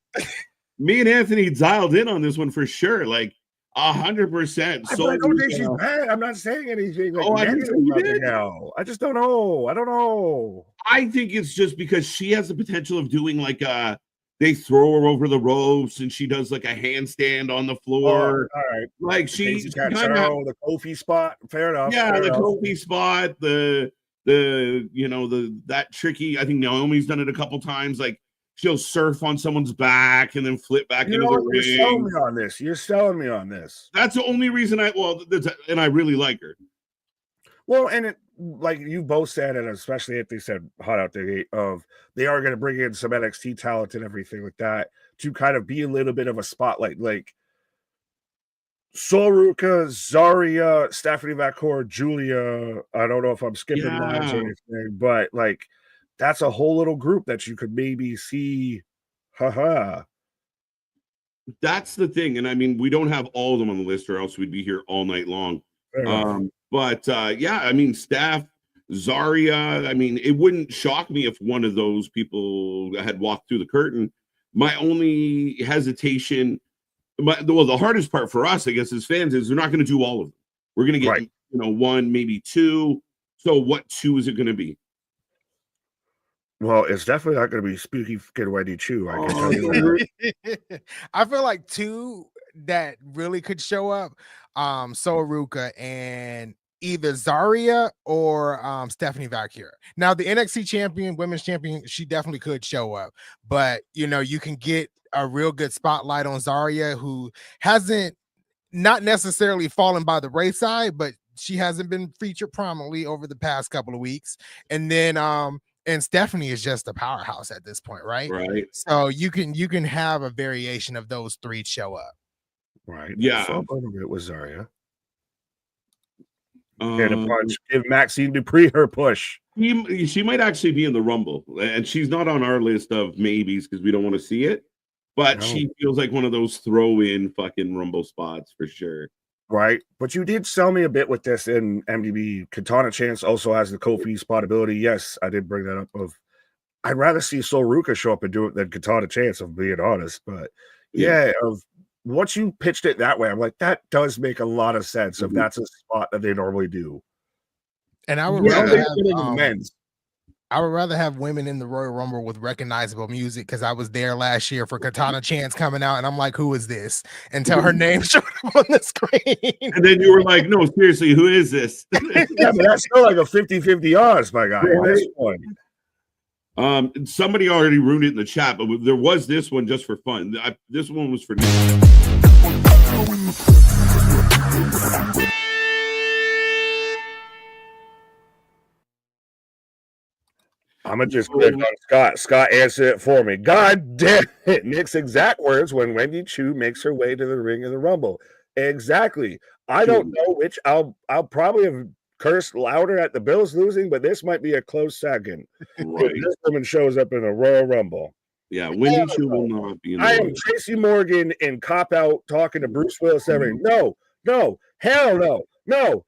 Me and Anthony dialed in on this one for sure. Like 100%. I don't think she's bad. I'm not saying anything. I just don't know. I don't know. I think it's just because she has the potential of doing like they throw her over the ropes and she does like a handstand on the floor. All right. Like she's kind of the Kofi spot. Fair enough. Yeah, the Kofi spot, the that tricky. I think Naomi's done it a couple times. Like she'll surf on someone's back and then flip back into the ring. You're selling me on this. You're selling me on this. That's the only reason and I really like her. Well, and like you both said, and especially if they said hot out the gate of they are going to bring in some NXT talent and everything like that to kind of be a little bit of a spotlight. Like Soruka, Zarya, Stephanie McCord, Julia. I don't know if I'm skipping names or Yeah. anything, but like that's a whole little group that you could maybe see. Haha. That's the thing. And I mean, we don't have all of them on the list, or else we'd be here all night long. Fair enough. But yeah, I mean, Steph, Zarya, I mean, it wouldn't shock me if one of those people had walked through the curtain. My only hesitation, well, the hardest part for us, I guess, as fans, is we're not going to do all of them. We're going to get, Right. one, maybe two. So what two is it going to be? Well, it's definitely not going to be Spooky Fucking Wendy Chu. I can tell you that. I feel like two that really could show up, Soruka and either Zarya or Stephanie Valkyrie. Now, the NXT champion, women's champion, she definitely could show up, but you can get a real good spotlight on Zarya, who hasn't not necessarily fallen by the wayside, but she hasn't been featured prominently over the past couple of weeks. And then and Stephanie is just a powerhouse at this point, right? Right. So you can have a variation of those three show up. Right. Yeah. So it was Zarya. And a punch. Give Maxine Dupree her push. She might actually be in the Rumble, and she's not on our list of maybes because we don't want to see it. But she feels like one of those throw-in fucking Rumble spots for sure. Right. But you did sell me a bit with this in MDB. Katana Chance also has the Kofi spot ability. Yes, I did bring that up. I'd rather see Soruka show up and do it than Katana Chance, of being honest. But once you pitched it that way, I'm like, that does make a lot of sense if that's a spot that they normally do. And I would rather have men's. I would rather have women in the Royal Rumble with recognizable music, because I was there last year for Katana Chance coming out, and I'm like, who is this? Until her name showed up on the screen. And then you were like, no, seriously, who is this? Yeah, but that's still like a 50-50 odds, my guy. At this point. Somebody already ruined it in the chat, but there was this one just for fun. This one was for I'm gonna just click on Scott. Scott answered it for me. God damn it. Nick's exact words when Wendy Chu makes her way to the ring of the Rumble. Exactly. I don't know which. I'll probably have cursed louder at the Bills losing, but this might be a close second. Right. If this woman shows up in a Royal Rumble. Yeah, Wendy Chu will not be in the I am Tracy Morgan in Cop Out talking to Bruce Willis every no, hell no.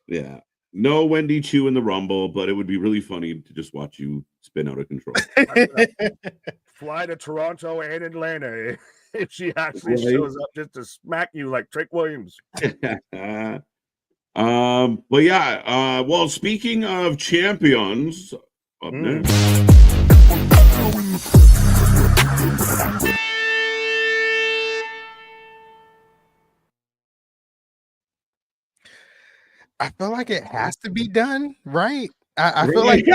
Yeah. No Wendy Chu in the Rumble, but it would be really funny to just watch you spin out of control. Fly to Toronto and Atlanta if she actually shows up just to smack you like Trick Williams. But yeah, well, speaking of champions, up next. I feel like it has to be done, right? I feel like,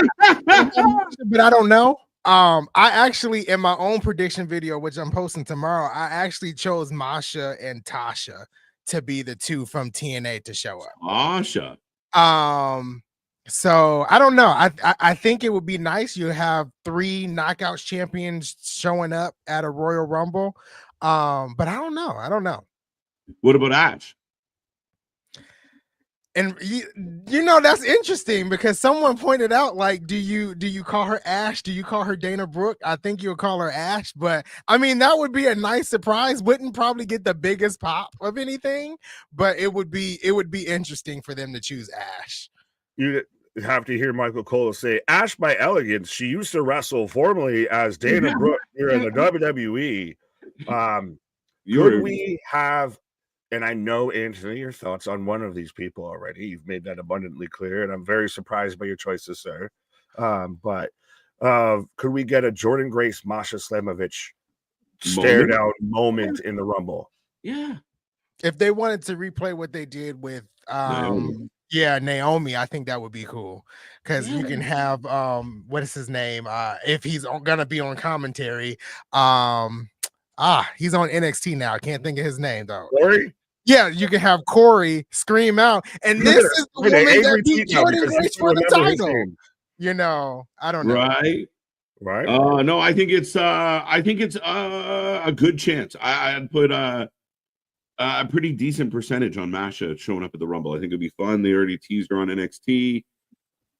but I don't know. I actually, in my own prediction video, which I'm posting tomorrow, I actually chose Masha and Tasha to be the two from TNA to show up. Masha. So I don't know. I think it would be nice. You have 3 Knockouts champions showing up at a Royal Rumble. But I don't know. What about Ash? And that's interesting, because someone pointed out, like, do you call her Ash? Do you call her Dana Brooke? I think you'll call her Ash, but I mean, that would be a nice surprise. Wouldn't probably get the biggest pop of anything, but it would be interesting for them to choose Ash. You have to hear Michael Cole say Ash by Elegance. She used to wrestle formerly as Dana Brooke here in the WWE. Could we have? And I know, Anthony, your thoughts on one of these people already. You've made that abundantly clear, and I'm very surprised by your choices, sir. But could we get a Jordan Grace, Masha Slamovich stare down moment in the Rumble? Yeah. If they wanted to replay what they did with Naomi, I think that would be cool, because you can have what is his name? If he's gonna be on commentary, he's on NXT now. I can't think of his name though. Corey? Yeah, you can have Corey scream out, and this is the woman that beat Jordan Grace for the title. I don't know. Right. No, I think it's a good chance. I'd put A pretty decent percentage on Masha showing up at the Rumble. I think it'd be fun. They already teased her on NXT.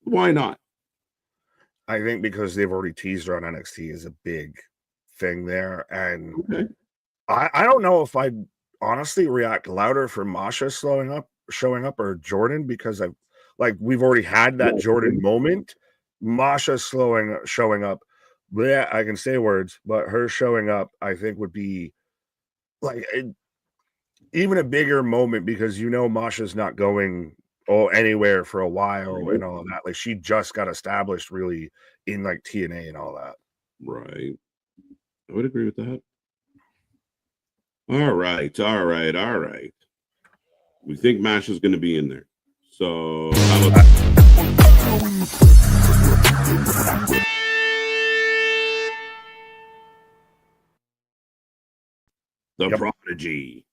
Why not? I think because they've already teased her on NXT is a big thing there. And Okay. I don't know if I'd honestly react louder for Masha showing up or Jordan, because we've already had that Jordan moment. Masha showing up. Yeah, I can say words, but her showing up, I think, would be like even a bigger moment, because Masha's not going anywhere for a while and all of that. Like, she just got established really in like TNA and all that. Right. I would agree with that. All right. We think Masha's going to be in there. So how about the Prodigy?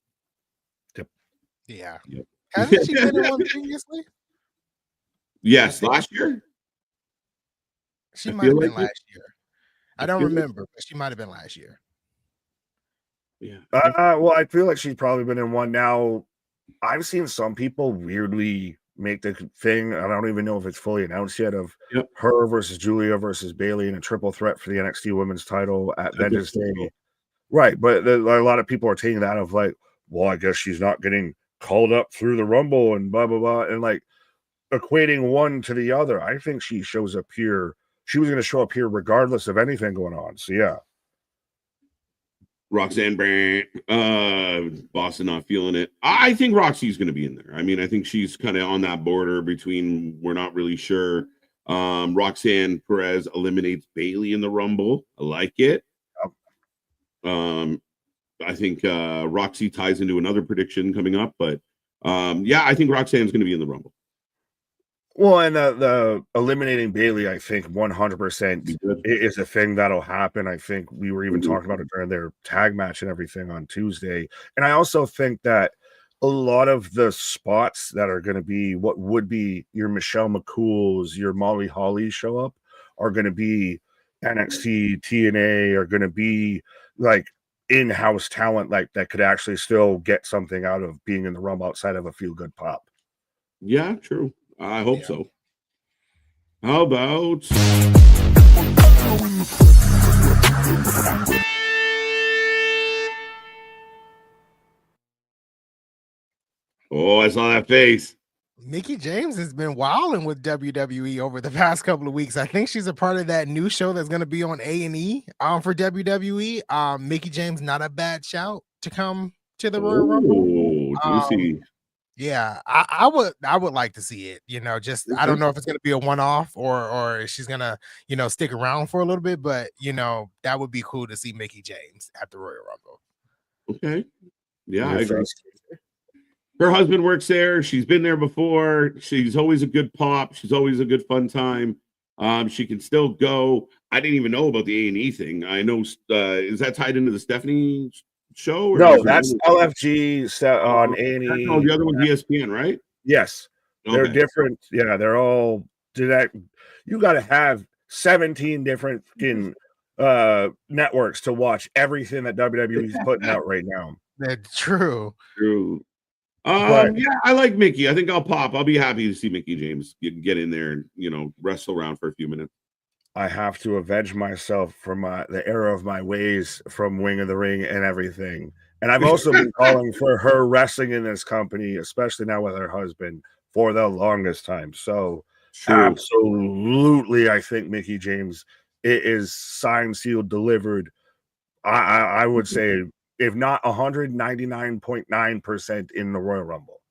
Yeah. Yep. Hasn't she been in one previously? Yes, last year. She might have been last year. I don't remember, but she might have been last year. Yeah. Well, I feel like she's probably been in one. Now, I've seen some people weirdly make the thing. I don't even know if it's fully announced yet, of her versus Julia versus Bailey in a triple threat for the NXT Women's title at Vengeance Day. Right, but a lot of people are taking that of like, well, I guess she's not getting called up through the Rumble and blah blah blah, and like equating one to the other. I think she shows up here. She was going to show up here regardless of anything going on. So yeah. Roxanne Brand, Boston not feeling it. I think Roxy's going to be in there. I mean, I think she's kind of on that border between we're not really sure. Roxanne Perez eliminates Bailey in the Rumble. I like it. I think Roxy ties into another prediction coming up, but yeah, I think Roxanne's going to be in the Rumble. Well, and the eliminating Bailey, I think 100% is a thing that'll happen. I think we were even talking about it during their tag match and everything on Tuesday. And I also think that a lot of the spots that are going to be what would be your Michelle McCool's, your Molly Holly show up are going to be NXT, TNA, are going to be like in-house talent like that could actually still get something out of being in the Rumble outside of a feel-good pop. Yeah, true. I hope so. How about oh, I saw that face. Mickie James has been wilding with WWE over the past couple of weeks. I think she's a part of that new show that's going to be on A&E for WWE. Mickie James, not a bad shout to come to the Royal Rumble. Juicy. Yeah, I would like to see it. Just I don't know if it's gonna be a one-off or she's gonna stick around for a little bit, but that would be cool to see Mickie James at the Royal Rumble. Okay, yeah, I agree. Her husband works there. She's been there before. She's always a good pop. She's always a good fun time. She can still go. I didn't even know about the A&E thing. I know is that tied into the Stephanie show? Or no, that's LFG on A&E. No, the other one's ESPN, right? Yes, they're different. Yeah, they're all direct. You got to have 17 different networks to watch everything that WWE is putting out right now. That's true. True. Yeah, I like Mickie. I think I'll pop. I'll be happy to see Mickie James get in there and wrestle around for a few minutes. I have to avenge myself from the error of my ways from Wing of the Ring and everything. And I've also been calling for her wrestling in this company, especially now with her husband, for the longest time. So absolutely, I think Mickie James is signed, sealed, delivered. I would say, if not 199.9% in the Royal Rumble.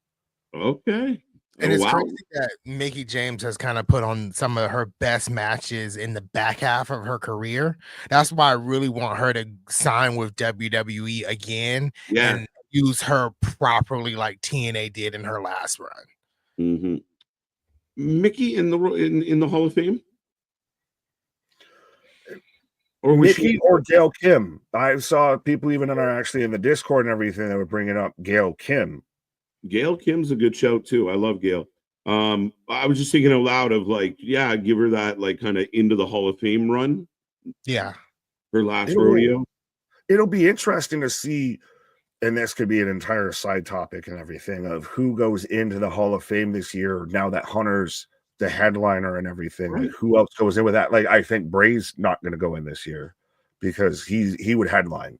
Okay. And it's crazy that Mickie James has kind of put on some of her best matches in the back half of her career. That's why I really want her to sign with WWE again and use her properly like TNA did in her last run. Mm-hmm. Mickie in the Hall of Fame? Or Mickie or Gail Kim? I saw people even actually in the Discord and everything that were bringing up Gail Kim. Gail Kim's a good shout too. I love Gail. I was just thinking aloud of give her that kind of into the Hall of Fame run. Yeah. Her last rodeo. It'll be interesting to see and this could be an entire side topic and everything of who goes into the Hall of Fame this year. Now that Hunter's the headliner and everything, Right. like who else goes in with that? Like, I think Bray's not going to go in this year because he would headline.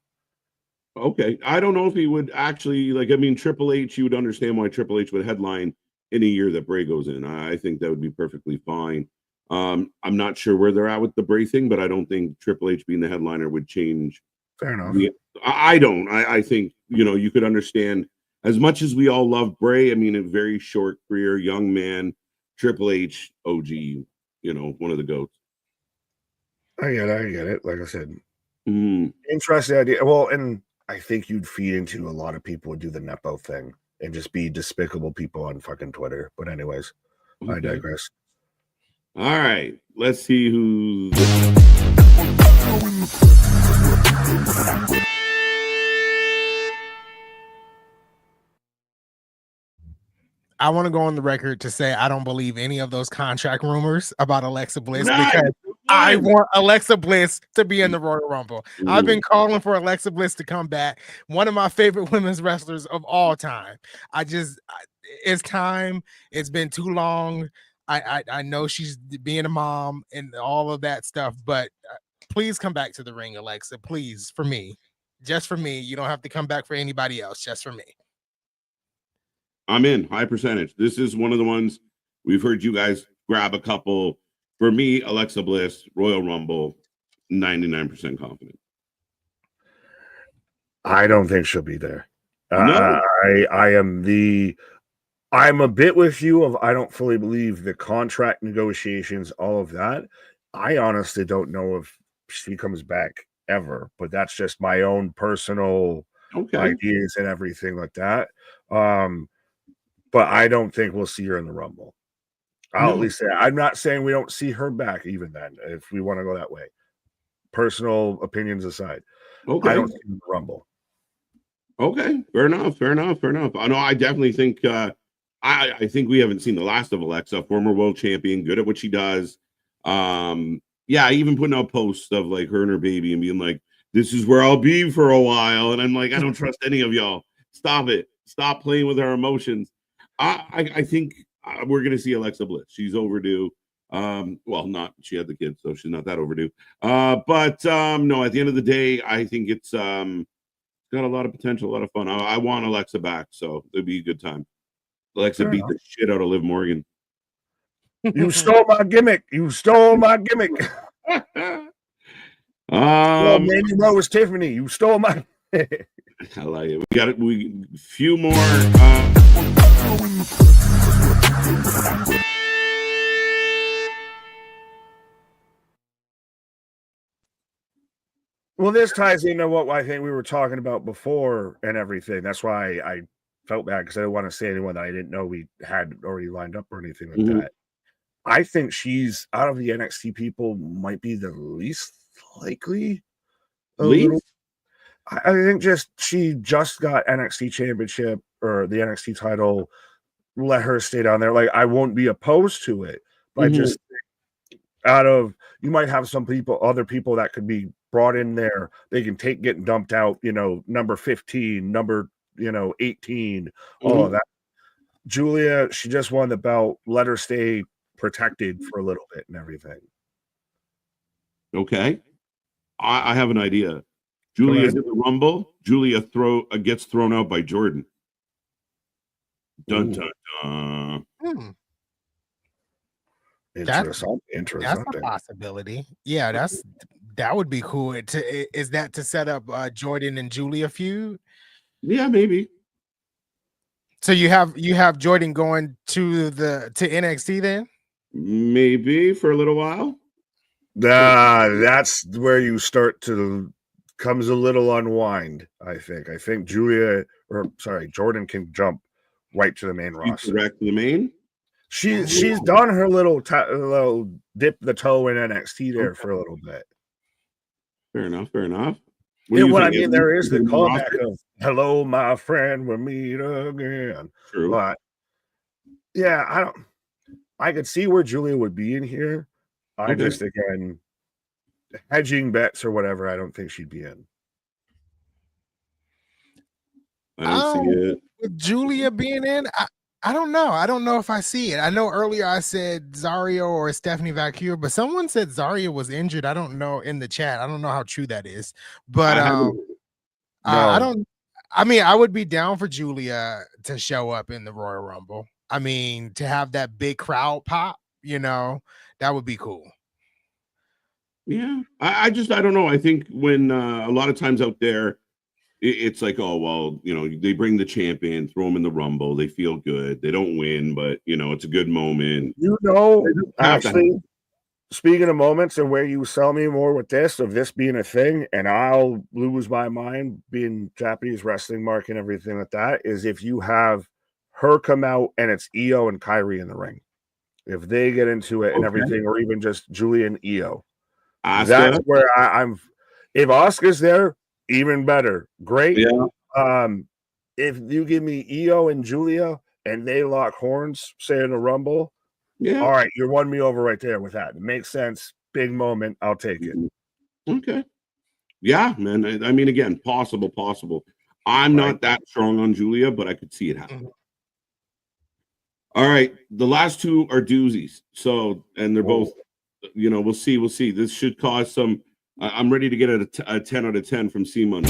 Okay. I don't know if he would actually, like, I mean, Triple H, you would understand why Triple H would headline in a year that Bray goes in. I think that would be perfectly fine. I'm not sure where they're at with the Bray thing, but I don't think Triple H being the headliner would change. Fair enough. I don't. I think, you could understand, as much as we all love Bray, I mean, a very short career, young man, Triple H, OG, one of the GOATs. I get it. Like I said, Mm. interesting idea. Well, and I think you'd feed into a lot of people would do the Nepo thing and just be despicable people on fucking Twitter. But anyways, I digress. All right. Let's see who's... I want to go on the record to say I don't believe any of those contract rumors about Alexa Bliss Nice. because I want Alexa Bliss to be in the Royal Rumble. I've been calling for Alexa Bliss to come back. One of my favorite women's wrestlers of all time. It's time. It's been too long. I know she's being a mom and all of that stuff, but please come back to the ring, Alexa. Please, for me. Just for me. You don't have to come back for anybody else. Just for me. I'm in high percentage. This is one of the ones we've heard you guys grab a couple. For me, Alexa Bliss, Royal Rumble, 99% confident. I don't think she'll be there. No. I'm a bit with you of I don't fully believe the contract negotiations, all of that. I honestly don't know if she comes back ever, but that's just my own personal ideas and everything like that. But I don't think we'll see her in the Rumble. I'll at least say I'm not saying we don't see her back even then, if we want to go that way. Personal opinions aside. I don't see her in the Rumble. Okay, fair enough. I know I definitely think I think we haven't seen the last of Alexa, former world champion, good at what she does. Even putting out posts of like her and her baby and being like, this is where I'll be for a while. And I'm like, I don't trust any of y'all. Stop it. Stop playing with our emotions. I think we're gonna see Alexa Bliss. She's overdue. She had the kids, so she's not that overdue. No, at the end of the day, I think it's got a lot of potential, a lot of fun. I want Alexa back, so it'd be a good time. Alexa beat the shit out of Liv Morgan. You stole my gimmick. Mandy Rose Tiffany. You stole my. I like it. We got it. We few more. Well, this ties into what I think we were talking about before and everything. That's why I felt bad because I didn't want to say anyone that I didn't know we had already lined up or anything like that. I think she's out of the NXT people might be the least likely. I think she just got NXT championship or the NXT title. Let her stay down there. Like, I won't be opposed to it, but I just you might have other people that could be brought in there. They can take getting dumped out, number 15, number 18, all of that. Julia, she just won the belt. Let her stay protected for a little bit and everything. Okay. I have an idea. Julia's in the Rumble. Julia gets thrown out by Jordan. Dun, dun, dun. Interesting. That's a possibility. Yeah, that would be cool. Is that to set up Jordan and Julia feud? Yeah, maybe. So you have Jordan going to NXT then? Maybe for a little while. That's where you start to comes a little unwind. I think Jordan can jump right to the main roster. Direct to the main. She's done her little dip the toe in NXT there for a little bit. Fair enough. What I mean, there is the callback of "Hello, my friend, we'll meet again." True. But yeah, I could see where Julia would be in here. I just, again, hedging bets or whatever, I don't think she'd be in. I don't see it. With Julia being in, I don't know. I don't know if I see it. I know earlier I said Zario or Stephanie Valkyrie, but someone said Zario was injured. I don't know in the chat. I don't know how true that is, but I haven't. I No. don't. I mean, I would be down for Julia to show up in the Royal Rumble. I mean, to have that big crowd pop, that would be cool. Yeah, I don't know. I think when a lot of times out there, it's like, oh well, they bring the champion, throw them in the Rumble, they feel good, they don't win, but it's a good moment. Actually, speaking of moments and where you sell me more with this, of this being a thing, and I'll lose my mind being Japanese wrestling mark and everything like that, is if you have her come out and it's Io and Kyrie in the ring. If they get into it and everything, or even just Julia and Io. Asuka. That's where I'm. If Asuka's there, even better. Great. Yeah. If you give me Io and Julia and they lock horns, say in a Rumble, yeah. All right, you won me over right there with that. It makes sense. Big moment. I'll take it. Okay. Yeah, man. I mean, again, possible. I'm not that strong on Julia, but I could see it happen. All right. The last two are doozies. So, and they're both, we'll see. This should cause some. I'm ready to get a 10 out of 10 from C Money.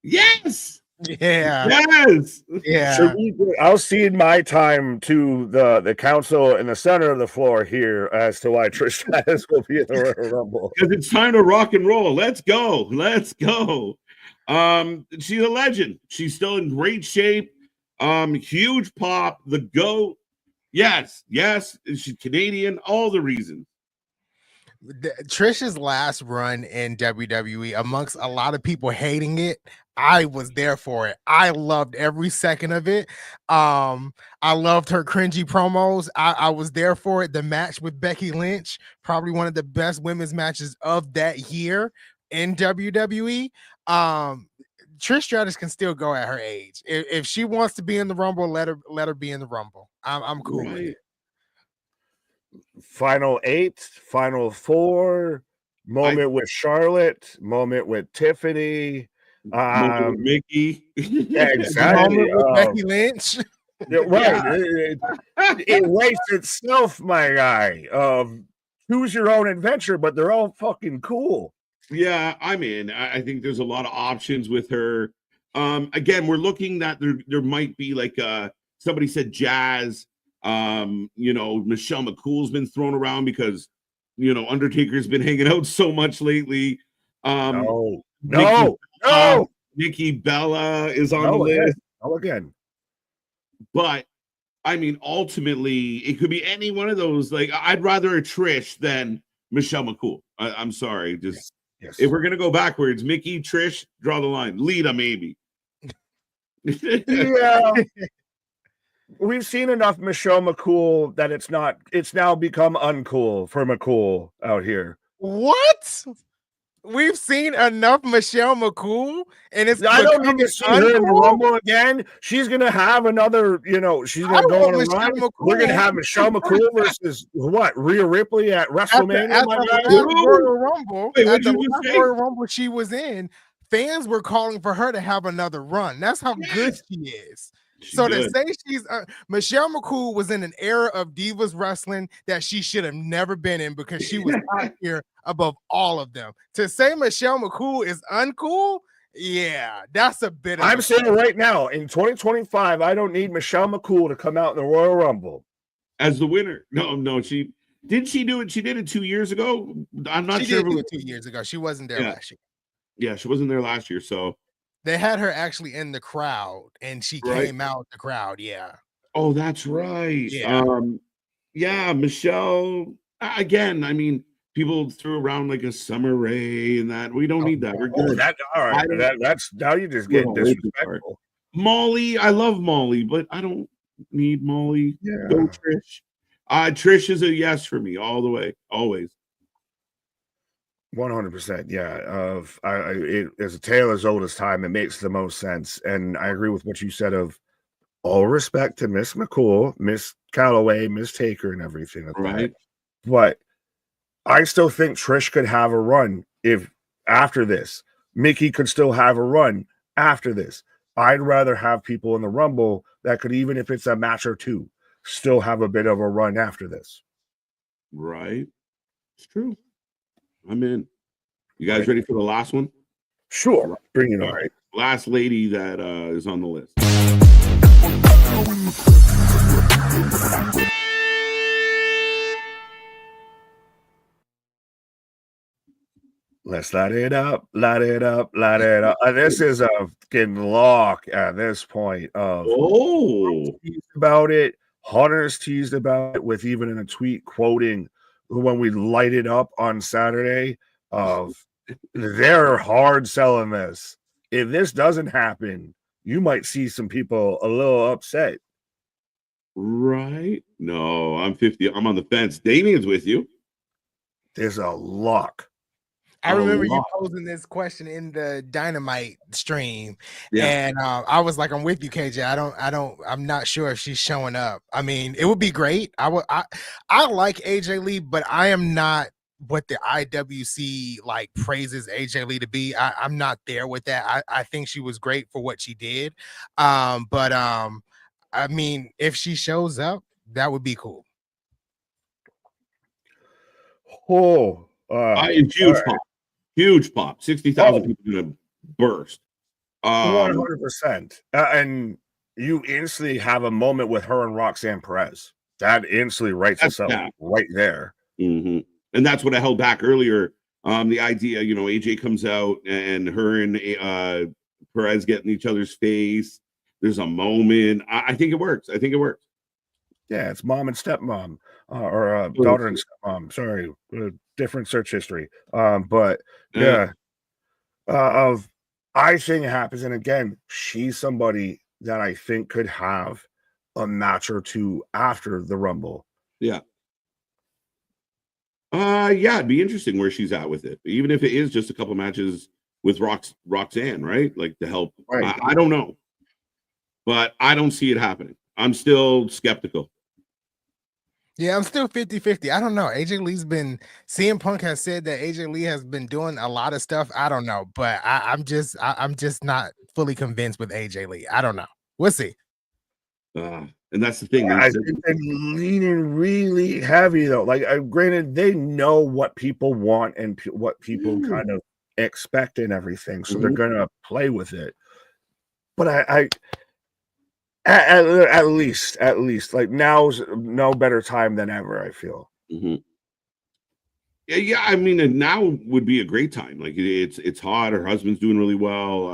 Yes. Yeah. Yes. Yeah. I'll cede my time to the council in the center of the floor here as to why Trish Stratus will be in the Royal Rumble. Because it's time to rock and roll. Let's go. She's a legend. She's still in great shape. Huge pop. The GOAT. Yes. She's Canadian. All the reasons. Trish's last run in WWE, amongst a lot of people hating it, I was there for it. I loved every second of it. I loved her cringy promos. I was there for it. The match with Becky Lynch, probably one of the best women's matches of that year in WWE. Trish Stratus can still go at her age. If she wants to be in the Rumble, let her be in the Rumble. I'm cool with it. Final 8, final 4, moment with Charlotte, moment with Tiffany, moment with Mickey. Yeah, exactly. Moment with Becky Lynch. Right. It writes itself, my guy. Choose your own adventure, but they're all fucking cool. Yeah, I mean, I think there's a lot of options with her. Again, we're looking that there might be like somebody said Jazz. Michelle McCool's been thrown around because Undertaker's been hanging out so much lately. No. Nikki Bella is on the list. Oh, again. But I mean, ultimately, it could be any one of those. Like, I'd rather a Trish than Michelle McCool. I'm sorry. Just if we're gonna go backwards, Mickey, Trish, draw the line. Lita, maybe. Yeah. We've seen enough Michelle McCool that it's now become uncool for McCool out here. What? We've seen enough Michelle McCool, and I don't need to see her in the Rumble again. She's gonna have another, she's gonna go on a run. We're gonna have Michelle McCool versus what? Rhea Ripley at WrestleMania. At the Royal Rumble. At the last Royal Rumble she was in, fans were calling for her to have another run. That's how good she is. To say she's Michelle McCool was in an era of divas wrestling that she should have never been in because she was out here above all of them. To say Michelle McCool is uncool, yeah, that's a bit of I'm saying right now in 2025, I don't need Michelle McCool to come out in the Royal Rumble as the winner. No, she do it. She did it 2 years ago. I'm not sure. She did do it 2 years ago. She wasn't there last year. Yeah, she wasn't there last year, so. They had her actually in the crowd, and she came out the crowd. Yeah. Oh, that's right. Yeah. Michelle. Again, I mean, people threw around like a Summer Rae and that. We don't need that. We're good. All right. That's now you just get disrespectful. Molly, I love Molly, but I don't need Molly. Yeah. Go Trish. Trish is a yes for me all the way, always. 100%. Yeah. It is a tale as old as time. It makes the most sense. And I agree with what you said of all respect to Miss McCool, Miss Calloway, Miss Taker, and everything like that. but I still think Trish could have a run if after this. Mickey could still have a run after this. I'd rather have people in the Rumble that could, even if it's a match or two, still have a bit of a run after this. Right. It's true. I'm in. You guys ready for the last one? Sure. Bring it All on. right. Last lady that is on the list. Let's light it up, light it up, light it up. This is a fucking lock at this point. Teased about it. Hunter's teased about it with even in a tweet quoting when we light it up on Saturday of they're hard selling this. If this doesn't happen, you might see some people a little upset. Right? No, I'm 50. I'm on the fence. Damien's with you. There's a lock. I remember you posing this question in the Dynamite stream, and I was like, "I'm with you, KJ. I'm not sure if she's showing up. I mean, it would be great. I like AJ Lee, but I am not what the IWC like praises AJ Lee to be. I'm not there with that. I think she was great for what she did, but I mean, if she shows up, that would be cool. Huge pop. Huge pop. 60,000 people gonna burst. 100%. And you instantly have a moment with her and Roxanne Perez. That instantly writes itself right there. Mm-hmm. And that's what I held back earlier. The idea, AJ comes out and her and Perez get in each other's face. There's a moment. I think it works. Yeah, it's mom and stepmom, or daughter and stepmom. Sorry, different search history. But yeah, I think it happens. And again, she's somebody that I think could have a match or two after the Rumble. Yeah. It'd be interesting where she's at with it, even if it is just a couple matches with Roxanne, right? Like to help. Right. I don't know, but I don't see it happening. I'm still skeptical. Yeah, I'm still 50-50. I don't know. AJ Lee's been CM Punk has said that AJ Lee has been doing a lot of stuff. I don't know, but I'm just not fully convinced with AJ Lee. I don't know. We'll see. And that's the thing. I've been leaning really heavy though. Like, granted, they know what people want and what people kind of expect and everything, so they're gonna play with it. But I at least like now's no better time than ever, I feel. Yeah, I mean, now would be a great time. Like it's hot, her husband's doing really well.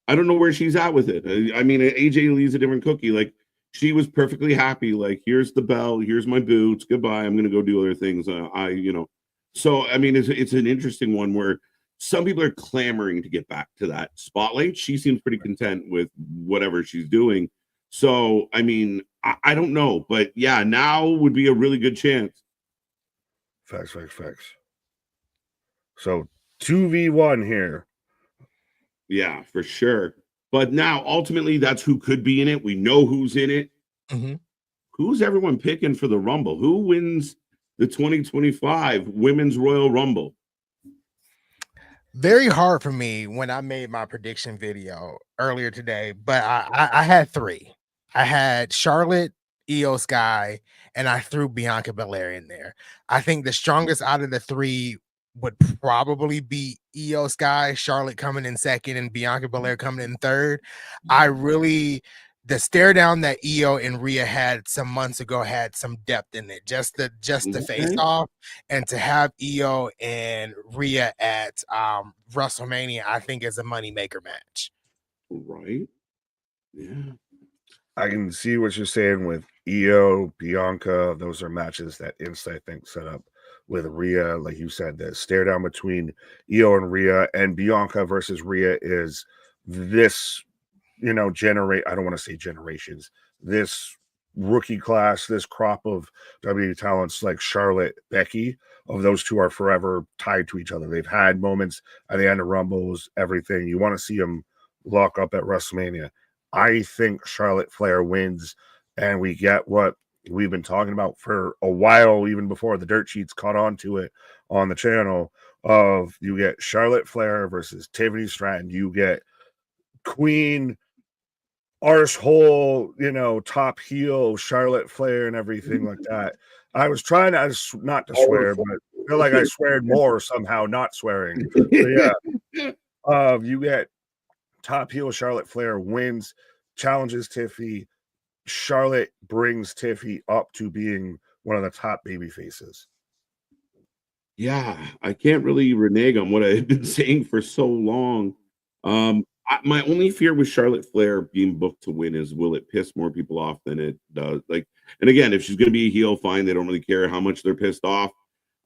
I don't know where she's at with it. I mean, AJ Lee's a different cookie. Like she was perfectly happy, like here's the belt, here's my boots, goodbye, I'm gonna go do other things. So I mean, it's an interesting one where some people are clamoring to get back to that spotlight. She seems pretty content with whatever she's doing. So, I mean, I don't know, but yeah, now would be a really good chance. Facts. So 2v1 here. Yeah, for sure. But now, ultimately, that's who could be in it. We know who's in it. Who's everyone picking for the Rumble? Who wins the 2025 Women's Royal Rumble? Very hard for me when I made my prediction video earlier today, but I had three. I had Charlotte, Io Sky, and I threw Bianca Belair in there. I think the strongest out of the three would probably be Io Sky, Charlotte coming in second, and Bianca Belair coming in third. The stare down that Io and Rhea had some months ago had some depth in it. Just the face off, and to have Io and Rhea at WrestleMania, I think is a moneymaker match. Right. Yeah. I can see what you're saying with Io, Bianca. Those are matches that Insight think set up with Rhea. Like you said, the stare down between Io and Rhea, and Bianca versus Rhea is this, I don't want to say generations, this rookie class, this crop of WWE talents like Charlotte, Becky, of those two are forever tied to each other. They've had moments at the end of Rumbles, everything. You want to see them lock up at WrestleMania. I think Charlotte Flair wins, and we get what we've been talking about for a while, even before the dirt sheets caught on to it on the channel. Of you get Charlotte Flair versus Tiffany Stratton, you get Queen arsehole, top heel Charlotte Flair and everything like that. I was trying to not to swear, but I feel like I sweared more somehow not swearing. But yeah, you get top heel Charlotte Flair wins, challenges Tiffy. Charlotte brings Tiffy up to being one of the top baby faces. Yeah, I can't really renege on what I've been saying for so long. My only fear with Charlotte Flair being booked to win is, will it piss more people off than it does? Like, and again, if she's going to be a heel, fine. They don't really care how much they're pissed off,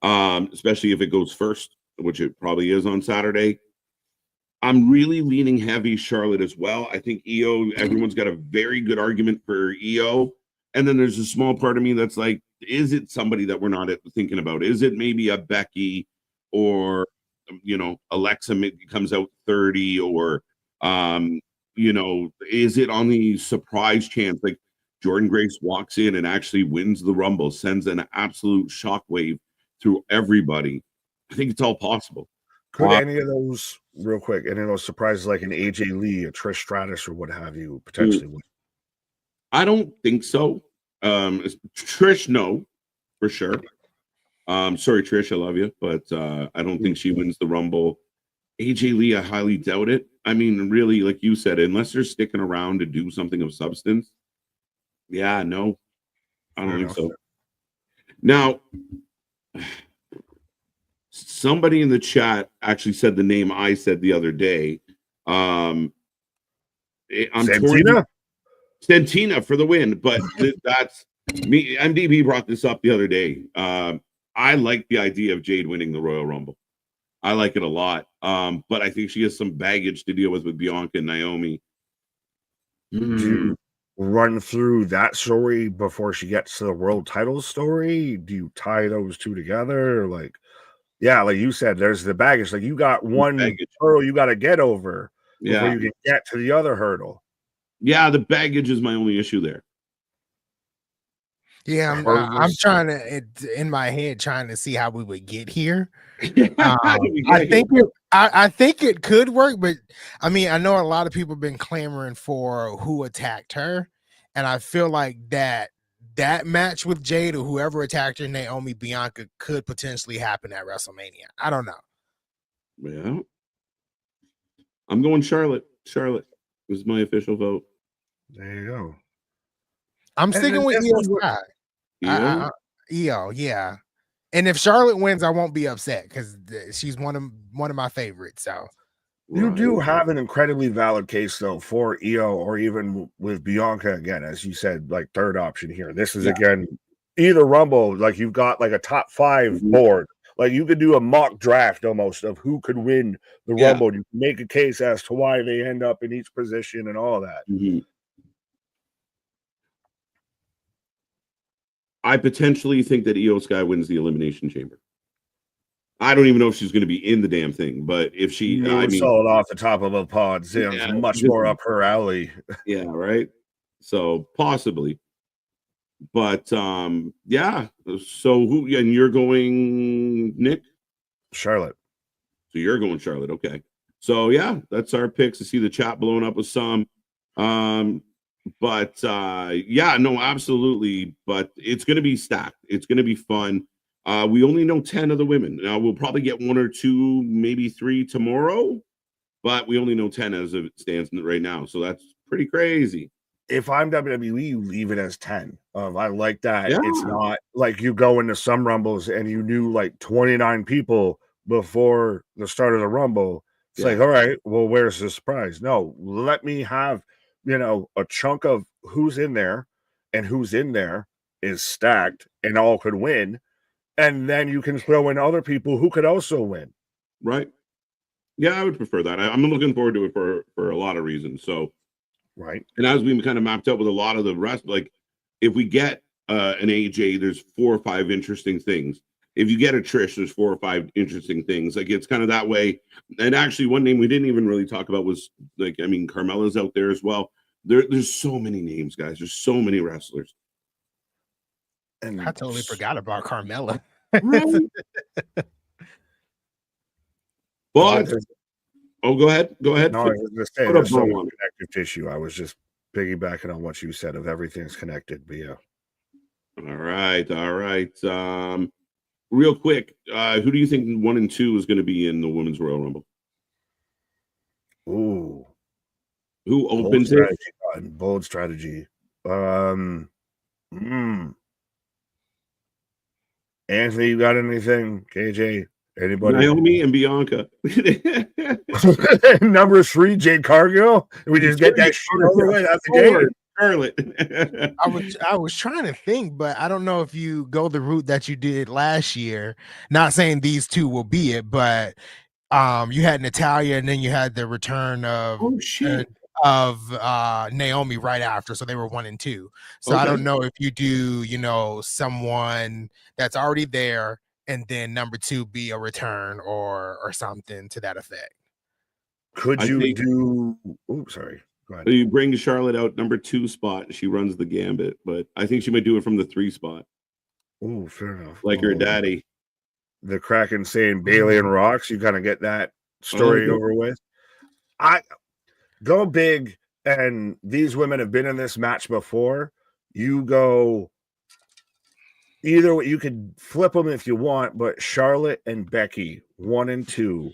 especially if it goes first, which it probably is on Saturday. I'm really leaning heavy Charlotte as well. I think EO, everyone's got a very good argument for EO. And then there's a small part of me that's like, is it somebody that we're not thinking about? Is it maybe a Becky, or, Alexa comes out 30, or, is it on the surprise chance? Like Jordan Grace walks in and actually wins the Rumble, sends an absolute shockwave through everybody. I think it's all possible. Could any of those, real quick, any of those surprises like an AJ Lee, a Trish Stratus, or what have you, potentially win? I don't think so. Trish, no, for sure. Sorry, Trish, I love you, but I don't think she wins the Rumble. AJ Lee, I highly doubt it. I mean, really, like you said, unless they're sticking around to do something of substance. Yeah, no, I don't think so. Now, somebody in the chat actually said the name I said the other day. I'm Santina for the win, but that's me. MDB brought this up the other day. I like the idea of Jade winning the Royal Rumble. I like it a lot. But I think she has some baggage to deal with Bianca and Naomi. Do you run through that story before she gets to the world title story? Do you tie those two together? Like you said, there's the baggage. Like you got one hurdle you got to get over before you can get to the other hurdle. Yeah, the baggage is my only issue there. Yeah, I'm trying to, in my head, trying to see how we would get here. I think it could work, but I mean, I know a lot of people have been clamoring for who attacked her, and I feel like that match with Jade or whoever attacked her, Naomi, Bianca, could potentially happen at WrestleMania. I don't know. Yeah, I'm going Charlotte. Charlotte is my official vote. There you go. I'm sticking with EO's side. EO, yeah. And if Charlotte wins, I won't be upset because she's one of my favorites. So you do have an incredibly valid case though for EO, or even with Bianca again, as you said, like third option here. This is again either Rumble, like you've got like a top 5 board. Like you could do a mock draft almost of who could win the Rumble. You can make a case as to why they end up in each position and all that. I potentially think that Io Sky wins the Elimination Chamber. I don't even know if she's going to be in the damn thing, but if she, saw it off the top of a pod. Sounds much more up her alley. Yeah, right. So possibly, but yeah. So who? And you're going Nick? Charlotte. So you're going Charlotte. Okay. So yeah, that's our picks. I see the chat blowing up with some. But yeah, no, absolutely. But it's going to be stacked. It's going to be fun. We only know 10 of the women. Now we'll probably get 1 or 2, maybe 3 tomorrow, but we only know 10 as it stands right now. So that's pretty crazy. If I'm WWE, you leave it as 10. I like that. Yeah. It's not like you go into some Rumbles and you knew like 29 people before the start of the Rumble. It's like, all right, well, where's the surprise? No, let me have a chunk of who's in there, and who's in there is stacked and all could win. And then you can throw in other people who could also win. Right. Yeah, I would prefer that. I'm looking forward to it for a lot of reasons. So, right. And as we kind of mapped out with a lot of the rest, like if we get an AJ, there's 4 or 5 interesting things. If you get a Trish, there's 4 or 5 interesting things. Like it's kind of that way. And actually, one name we didn't even really talk about was like, I mean, Carmella's out there as well. There's so many names, guys. There's so many wrestlers. And I totally forgot about Carmella. Right. but But go ahead. Go ahead. no, I was gonna say Put a there's so bow much on it. connective tissue. I was just piggybacking on what you said of everything's connected. But yeah. All right. All right. Real quick, who do you think 1 and 2 is going to be in the Women's Royal Rumble? Ooh, Who bold opens it? strategy. Bold strategy. Anthony, you got anything? KJ, anybody? Naomi and Bianca. Number 3, Jade Cargill. We just get that shit over with out the gate. Charlotte. I was trying to think, but I don't know if you go the route that you did last year. Not saying these two will be it, but you had Natalia, and then you had the return Oh shit. of Naomi right after, so they were 1 and 2. So I Okay. don't know if you do, someone that's already there, and then number 2 be a return or something to that effect. Could I you think- do? Oh, sorry. Go ahead. You bring Charlotte out number 2 spot. She runs the gambit, but I think she might do it from the 3 spot, Oh, fair enough. like her daddy. The Kraken saying Bailey and Rocks. You kind of get that story over with. I go big, and these women have been in this match before. You go either way. You could flip them if you want, but Charlotte and Becky, 1 and 2,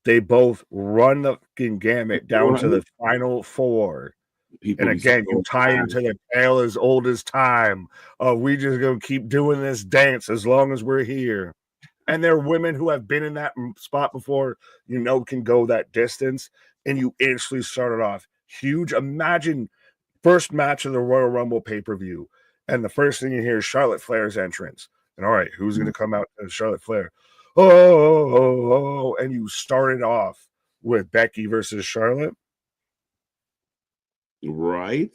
they both run the fucking gamut down to the final 4. People And again, you tie into the tale as old as time. We just gonna keep doing this dance as long as we're here. And there are women who have been in that spot before, can go that distance, and you instantly started off huge. Imagine first match of the Royal Rumble pay-per-view, and the first thing you hear is Charlotte Flair's entrance. And all right, who's going to come out as Charlotte Flair? And you started off with Becky versus Charlotte. Right.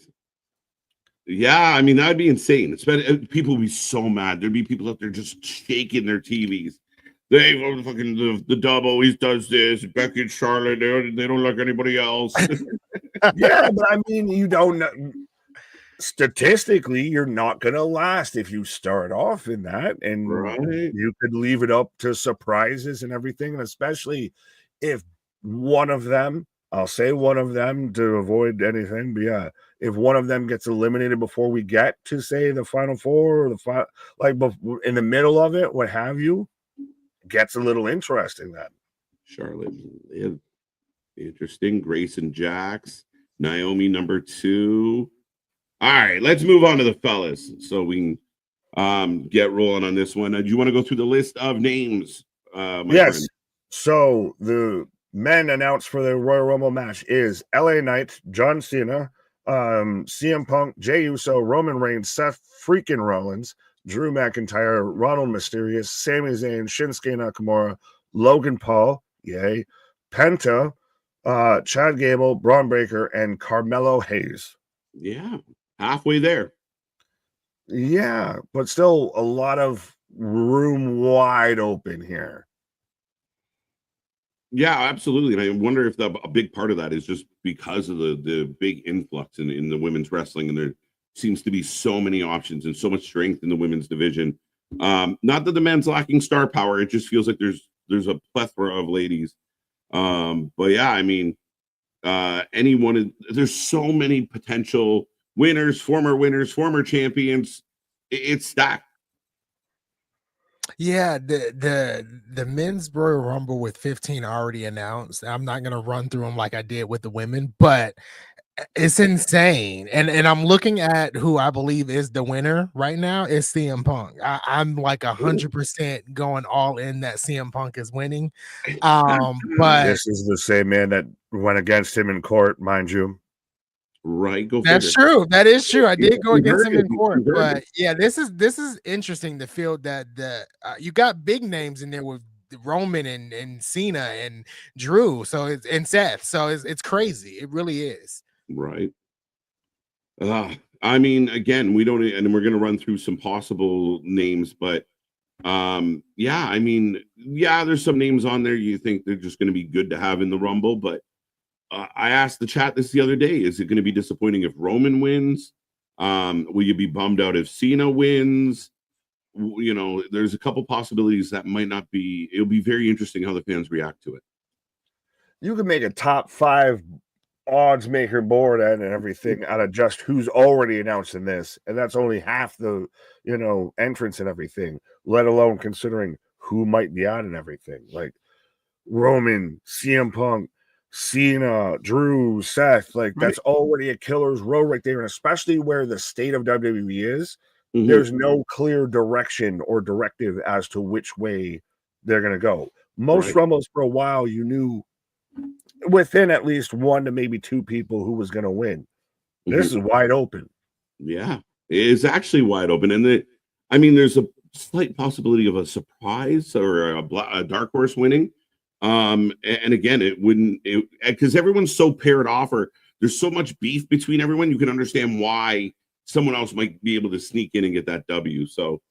Yeah, I mean that'd be insane. People would be so mad. There'd be people out there just shaking their TVs. They fucking the dub always does this. Becky and Charlotte, they don't like anybody else. Yeah, but I mean, you don't know. Statistically, you're not going to last if you start off in that, and you could leave it up to surprises and everything, and especially if one of them, I'll say one of them to avoid anything, but yeah, if one of them gets eliminated before we get to say the final 4 or in the middle of it, what have you, gets a little interesting then. Charlotte, interesting. Grace and Jax, Naomi number 2. All right, let's move on to the fellas so we can get rolling on this one. Do you want to go through the list of names? Yes. Friend? So the men announced for the Royal Rumble match is LA Knight, John Cena, CM Punk, Jey Uso, Roman Reigns, Seth freaking Rollins, Drew McIntyre, Ronald Mysterious, Sami Zayn, Shinsuke Nakamura, Logan Paul, yay, Penta, Chad Gable, Braun Breaker, and Carmelo Hayes. Yeah, halfway there. Yeah, but still a lot of room wide open here. Yeah, absolutely. And I wonder if a big part of that is just because of the big influx in the women's wrestling, and there seems to be so many options and so much strength in the women's division. Not that the men's lacking star power, it just feels like there's a plethora of ladies. But yeah, I mean, there's so many potential winners, former champions. It's stacked. Yeah, the men's Royal Rumble with 15 already announced. I'm not gonna run through them like I did with the women, but it's insane. And I'm looking at who I believe is the winner right now is CM Punk. I'm like 100% going all in that CM Punk is winning. But this is the same man that went against him in court, mind you. Right, go. That's true. That is true. I did go against him in court, but yeah, this is interesting to feel that you got big names in there with Roman and Cena and Drew, and Seth. So it's crazy. It really is. Right. I mean, again, we don't, and we're going to run through some possible names, but yeah, I mean, yeah, there's some names on there you think they're just going to be good to have in the Rumble, but I asked the chat this the other day, is it going to be disappointing if Roman wins? Will you be bummed out if Cena wins? you know, there's a couple possibilities that might not be. It'll be very interesting how the fans react to it. You can make a top 5 odds maker board and everything out of just who's already announced in this, and that's only half the entrance and everything, let alone considering who might be out and everything, like Roman, CM Punk, Cena, Drew, Seth. Like, that's already a killer's row right there, and especially where the state of WWE is, there's no clear direction or directive as to which way they're going to go. Most Rumbles for a while, you knew within at least 1 to maybe 2 people who was going to win. This is wide open. Yeah, it's actually wide open. And I mean, there's a slight possibility of a surprise or a dark horse winning. And again, it wouldn't, because everyone's so paired off, or there's so much beef between everyone, you can understand why someone else might be able to sneak in and get that W. So,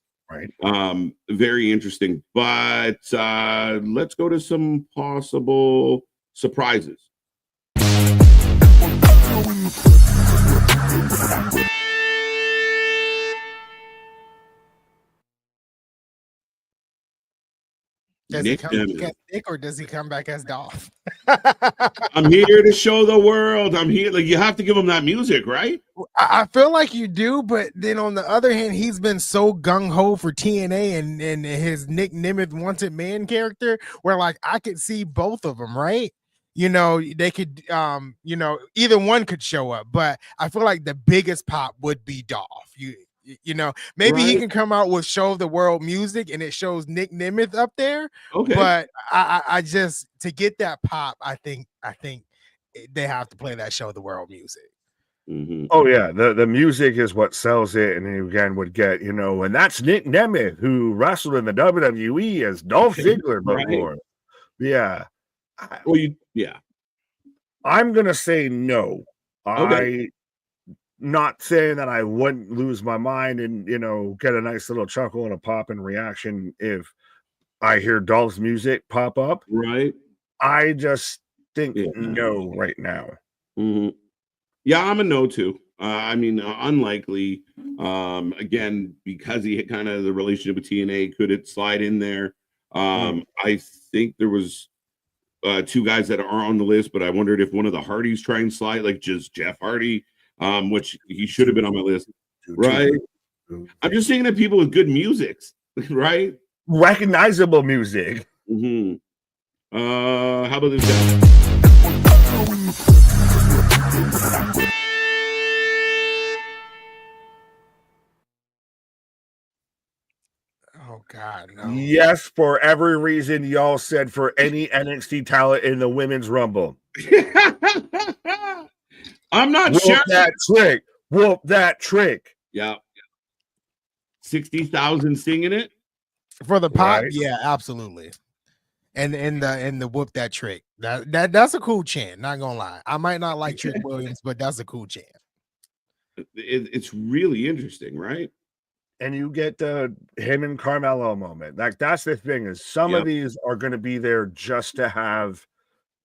very interesting. But let's go to some possible surprises. Does he come back as Nick, or does he come back as Dolph? I'm here to show the world. I'm here. Like, you have to give him that music, right? I feel like you do, but then on the other hand, he's been so gung-ho for TNA and his Nick Nemeth Wanted Man character, where like I could see both of them, right? You know, they could either one could show up, but I feel like the biggest pop would be Dolph. You know, maybe he can come out with Show of the World music and it shows Nick Nemeth up there. Okay. But I just, to get that pop, I think they have to play that Show of the World music. Oh yeah, the music is what sells it, and he again would get, and that's Nick Nemeth, who wrestled in the WWE as Dolph Ziggler before. Yeah. Well, I'm gonna say no. Okay. Not saying that I wouldn't lose my mind and get a nice little chuckle and a pop and reaction if I hear Dolph's music pop up. Right. I just think no right now. Yeah, I'm a no too. I mean, unlikely. Again, because he had kind of the relationship with TNA, could it slide in there? I think there was 2 guys that are on the list, but I wondered if one of the Hardys try and slide, like just Jeff Hardy. Which he should have been on my list, right? I'm just saying that people with good musics, right? Recognizable music. How about this guy? Oh God, no. Yes, for every reason y'all said for any NXT talent in the Women's Rumble. I'm not Whoop sure. That trick. Whoop that trick. Yeah. 60,000 singing it for the pop. Right? Yeah, absolutely. And the whoop that trick. That's a cool chant. Not gonna lie. I might not like Trick Williams, but that's a cool chant. It's really interesting, right? And you get him and Carmelo moment. Like, that's the thing, is some of these are going to be there just to have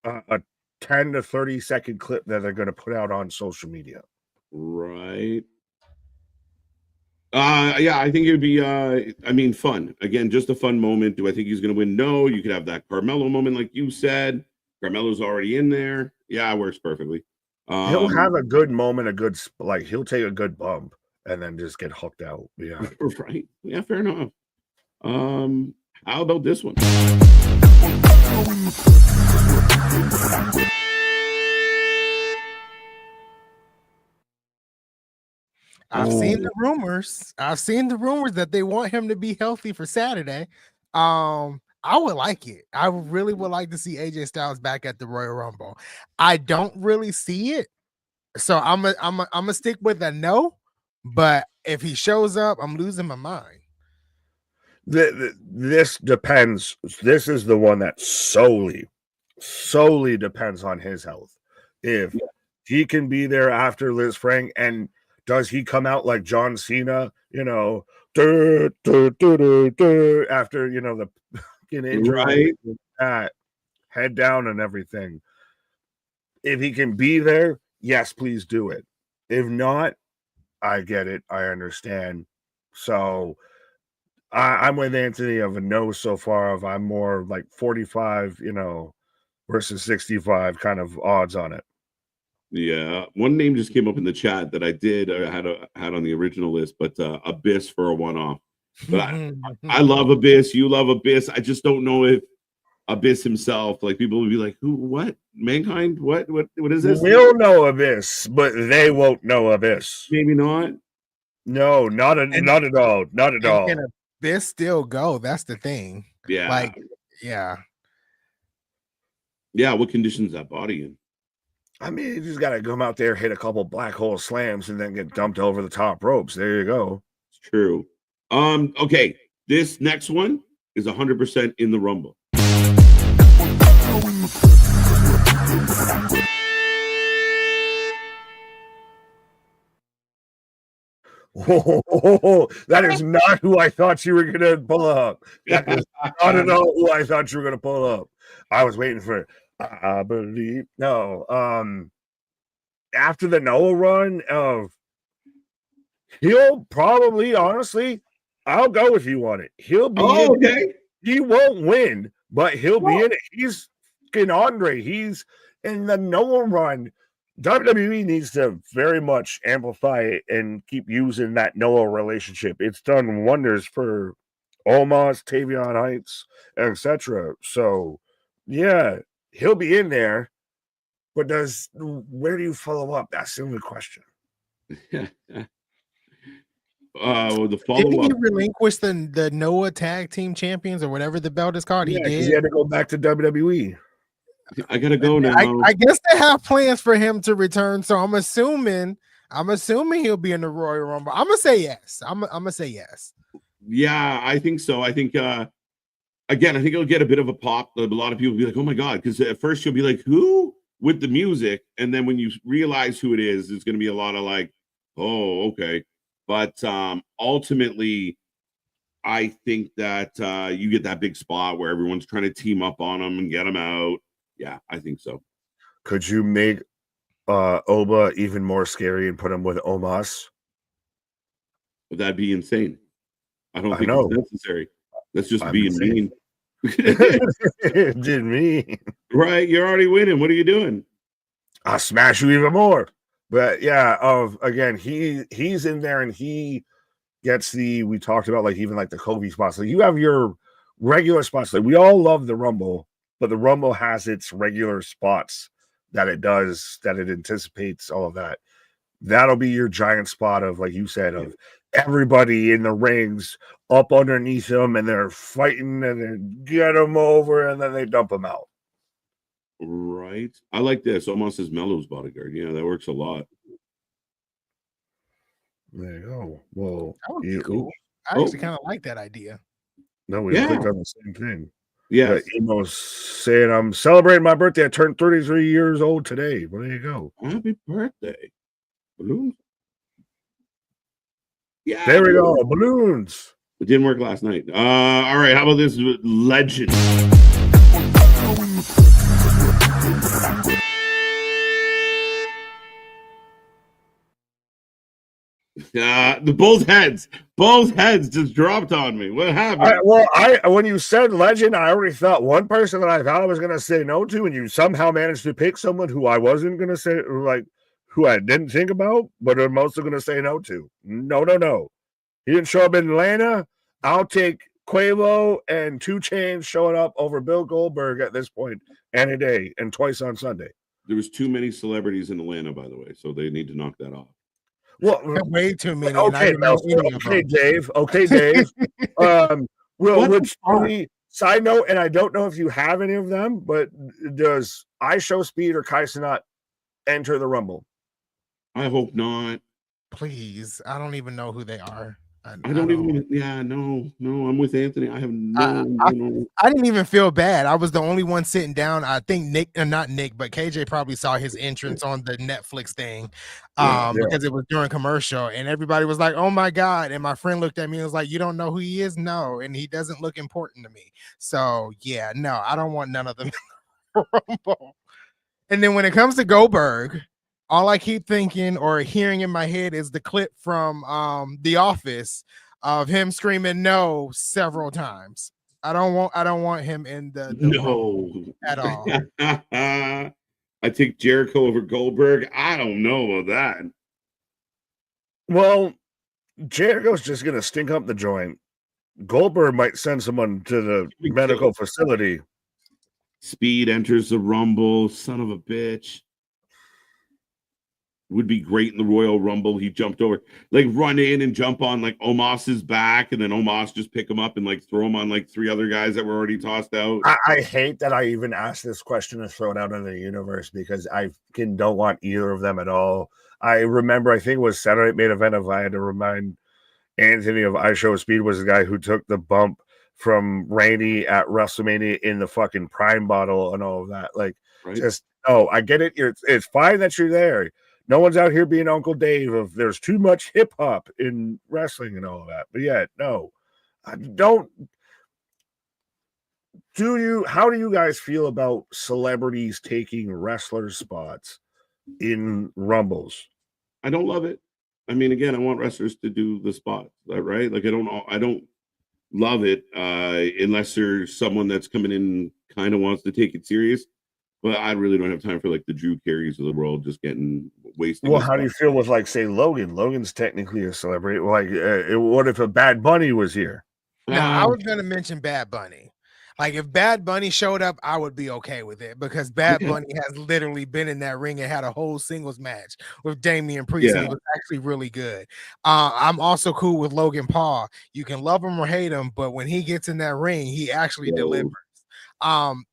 a 10 to 30 second clip that they're going to put out on social media. Right. Yeah, I think it would be fun. Again, just a fun moment. Do I think he's going to win? No. You could have that Carmelo moment, like you said. Carmelo's already in there. Yeah, it works perfectly. He'll have a good moment, he'll take a good bump and then just get hooked out. Yeah. Right. Yeah, fair enough. How about this one? I've seen the rumors. That they want him to be healthy for Saturday. I would like it. I really would like to see AJ Styles back at the Royal Rumble. I don't really see it, so I'm gonna stick with a no. But if he shows up, I'm losing my mind. This depends. This is the one that solely depends on his health. If he can be there after Liz Frank, and does he come out like John Cena, after, the injury, right, head down and everything. If he can be there, yes, please do it. If not, I get it. I understand. So I'm with Anthony of a no so far. Of I'm more like 45, versus 65 kind of odds on it. Yeah, one name just came up in the chat that I did had on the original list, but Abyss for a one-off. But I love Abyss. You love Abyss. I just don't know if Abyss himself, like people would be like, "Who? What? Mankind? What is this?" We'll know Abyss, but they won't know Abyss. Maybe not. No, not at all. Not at all. Can Abyss still go? That's the thing. Yeah. Like, yeah. Yeah. What conditions that body in? I mean, you just got to come out there, hit a couple black hole slams, and then get dumped over the top ropes. There you go. It's true. Okay. This next one is 100% in the Rumble. Oh, that is not who I thought you were going to pull up. That is not at all who I thought you were going to pull up. I was waiting for it. I believe. No. After the Noah run he'll probably, honestly, I'll go with you on it. He'll be in it. He won't win, but he'll be in it. He's fucking Andre. He's in the Noah run. WWE needs to very much amplify it and keep using that Noah relationship. It's done wonders for Omos, Tavion Heights, etc. So, yeah, he'll be in there. But where do you follow up? That's the only question. The Didn't follow he up. relinquish the Noah Tag Team Champions or whatever the belt is called? Yeah, he did. He had to go back to WWE. I gotta go now. I guess they have plans for him to return. So I'm assuming he'll be in the Royal Rumble. I'm gonna say yes. I'm gonna say yes. Yeah, I think so. I think again, I think it'll get a bit of a pop. A lot of people will be like, "Oh my god," because at first you'll be like, "Who?" with the music, and then when you realize who it is, it's going to be a lot of like, "Oh, okay." But ultimately, I think that you get that big spot where everyone's trying to team up on them and get them out. Yeah, I think so. Could you make Oba even more scary and put him with Omos? But that'd be insane. I don't think know. it's necessary. That's just being mean. Didn't mean. Right, you're already winning. What are you doing? I'll smash you even more. But yeah, again, he's in there and he gets we talked about like even like the Kobe spots. Like you have your regular spots. Like we all love the Rumble, but the Rumble has its regular spots that it anticipates, all of that. That'll be your giant spot of, like you said, of everybody in the rings up underneath them, and they're fighting, and then get them over, and then they dump them out. Right. I like this. Almost as Mello's bodyguard. Yeah, that works a lot. There you go. Well, that would be cool. I actually kind of like that idea. No, we clicked on the same thing. Yeah. Emo's saying, I'm celebrating my birthday. I turned 33 years old today. Well, there you go. Happy birthday. Balloons. Yeah. There we go. Balloons. It didn't work last night. All right. How about this legend? The both heads just dropped on me. What happened? When you said legend, I already thought one person that I thought I was going to say no to, and you somehow managed to pick someone who I wasn't going to say, like, who I didn't think about, but I'm also going to say no to. No. He didn't show up in Atlanta. I'll take Quavo and 2 Chainz showing up over Bill Goldberg at this point any day, and twice on Sunday. There was too many celebrities in Atlanta, by the way, so they need to knock that off. Well, way too many. Okay, Dave. Okay, Dave. Which funny side note, and I don't know if you have any of them, but does I Show Speed or Kai Cenat enter the Rumble? I hope not. Please, I don't even know who they are. I don't even. Yeah, no. I'm with Anthony. I have no. I didn't even feel bad. I was the only one sitting down. I think not Nick, but KJ probably saw his entrance on the Netflix thing, because it was during commercial, and everybody was like, "Oh my god!" And my friend looked at me and was like, "You don't know who he is?" No, and he doesn't look important to me. So yeah, no, I don't want none of them in the Rumble. And then when it comes to Goldberg, all I keep thinking or hearing in my head is the clip from The Office of him screaming no several times. I don't want him in the Rumble No. at all. I take Jericho over Goldberg. I don't know about that. Well, Jericho's just gonna stink up the joint. Goldberg might send someone to the medical facility. Speed enters the Rumble. Son of a bitch. Would be great in the Royal Rumble. He jumped over, like run in and jump on like Omos's back, and then Omos just pick him up and like throw him on like 3 other guys that were already tossed out. I hate that I even asked this question to throw it out into the universe because I don't want either of them at all. I remember, I think it was Saturday Night Main Event, if I had to remind Anthony of I Show Speed was the guy who took the bump from Randy at WrestleMania in the fucking Prime bottle and all of that. Like, Right? just, oh, I get it. It's fine that you're there. No one's out here being Uncle Dave of there's too much hip hop in wrestling and all of that. But yeah, no, I don't. How do you guys feel about celebrities taking wrestler spots in Rumbles? I don't love it. I mean, again, I want wrestlers to do the spot, right? Like I don't love it unless there's someone that's coming in kind of wants to take it serious. But I really don't have time for like the Drew Carries of the world just getting wasted. Well, how do you feel with like say Logan? Logan's technically a celebrity. Like, what if a Bad Bunny was here? No, I was gonna mention Bad Bunny. Like if Bad Bunny showed up, I would be okay with it because Bad Bunny has literally been in that ring and had a whole singles match with Damian Priest. And it was actually really good. I'm also cool with Logan Paul. You can love him or hate him, but when he gets in that ring, he actually delivers.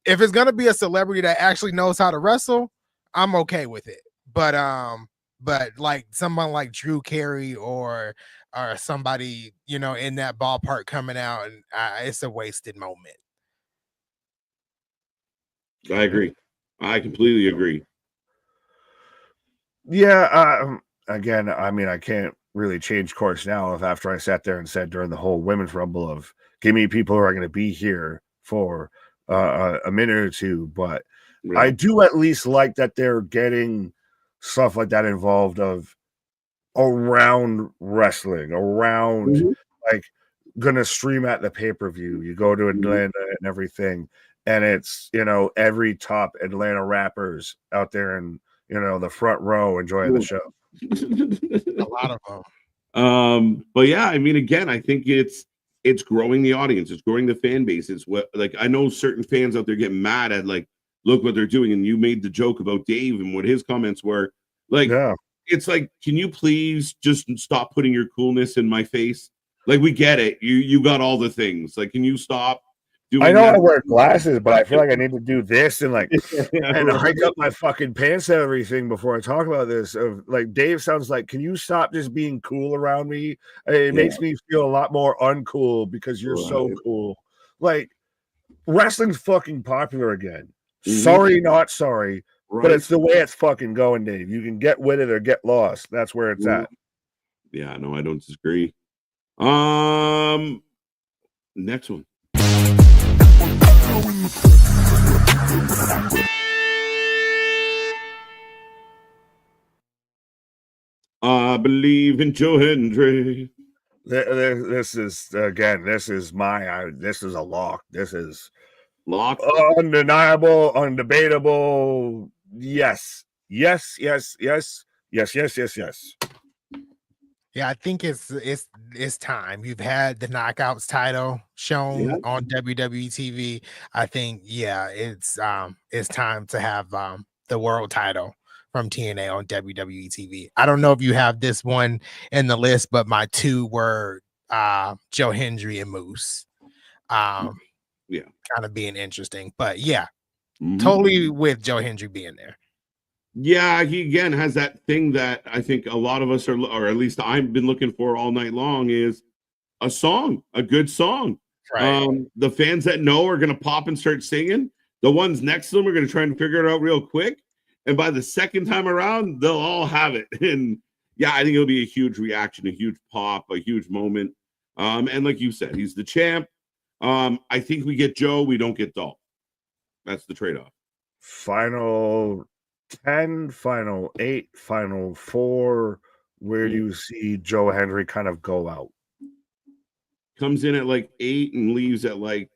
If it's gonna be a celebrity that actually knows how to wrestle, I'm okay with it. But like someone like Drew Carey or somebody, you know, in that ballpark coming out, and it's a wasted moment. I agree. I completely agree. Yeah. Again, I mean, I can't really change course now if after I sat there and said during the whole women's rumble of give me people who are going to be here for a minute or two, but I do at least like that they're getting stuff like that involved of around wrestling, around like gonna stream at the pay-per-view. You go to Atlanta and everything, and it's, you know, every top Atlanta rappers out there in, you know, the front row enjoying the show. A lot of them. But yeah, I mean, again, I think it's growing the audience, it's growing the fan base. It's what, like, I know certain fans out there get mad at, like, look what they're doing. And you made the joke about Dave and what his comments were. Like, it's like, can you please just stop putting your coolness in my face? Like, we get it. You got all the things. Like, can you stop doing I know that? I wear glasses, but I feel like I need to do this and like and hike up my fucking pants and everything before I talk about this. Of like Dave sounds like, can you stop just being cool around me? It makes me feel a lot more uncool because you're so cool. Like, wrestling's fucking popular again. Sorry, not sorry. But it's the way it's fucking going, Dave. You can get with it or get lost. That's where it's at. Yeah, no, I don't disagree. Next one. I believe in Joe Hendry. This is again. This is a lock. This is lock, undeniable, undebatable. Yes. Yes. Yes. Yes. Yes. Yes. Yes. Yes. Yeah, I think it's time. You've had the Knockouts title shown on WWE TV. I think it's time to have the world title from TNA on WWE TV. I don't know if you have this one in the list, but my two were Joe Hendry and Moose. Kind of being interesting, but totally with Joe Hendry being there. Yeah, he again has that thing that I think a lot of us are, or at least I've been looking for all night long, is a song, a good song. Right. The fans that know are going to pop and start singing. The ones next to them are going to try and figure it out real quick. And by the second time around, they'll all have it. And yeah, I think it'll be a huge reaction, a huge pop, a huge moment. And like you said, he's the champ. I think we get Joe, we don't get Dolph. That's the trade-off. Final 10, final 8, final 4. Where do you see Joe Hendry kind of go out? comes in at like 8 and leaves at like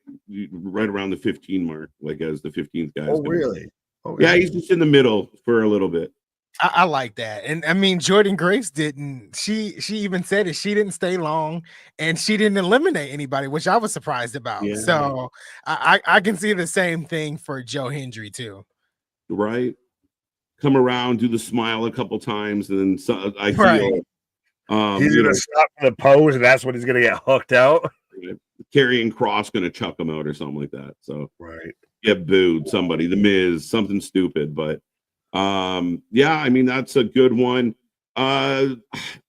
right around the 15 mark, like as the 15th guy. Oh, really? Okay. Yeah, he's just in the middle for a little bit. I like that. And I mean, Jordan Grace didn't, she even said it, she didn't stay long and she didn't eliminate anybody, which I was surprised about. Yeah. So I can see the same thing for Joe Hendry too. Right. Come around, do the smile a couple times, and then so, I feel he's gonna stop the pose, and that's when he's gonna get hooked out. Karrion Kross gonna chuck him out or something like that. So right, get booed, somebody, the Miz, something stupid. But yeah, I mean that's a good one. I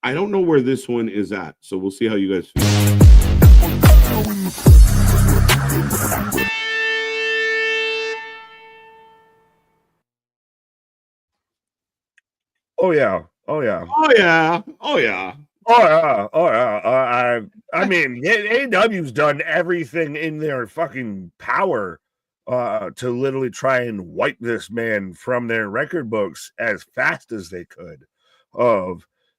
don't know where this one is at, so we'll see how you guys feel. Oh yeah. Oh yeah. Oh yeah. Oh yeah. Oh yeah. Oh yeah. I mean, AEW's done everything in their fucking power to literally try and wipe this man from their record books as fast as they could.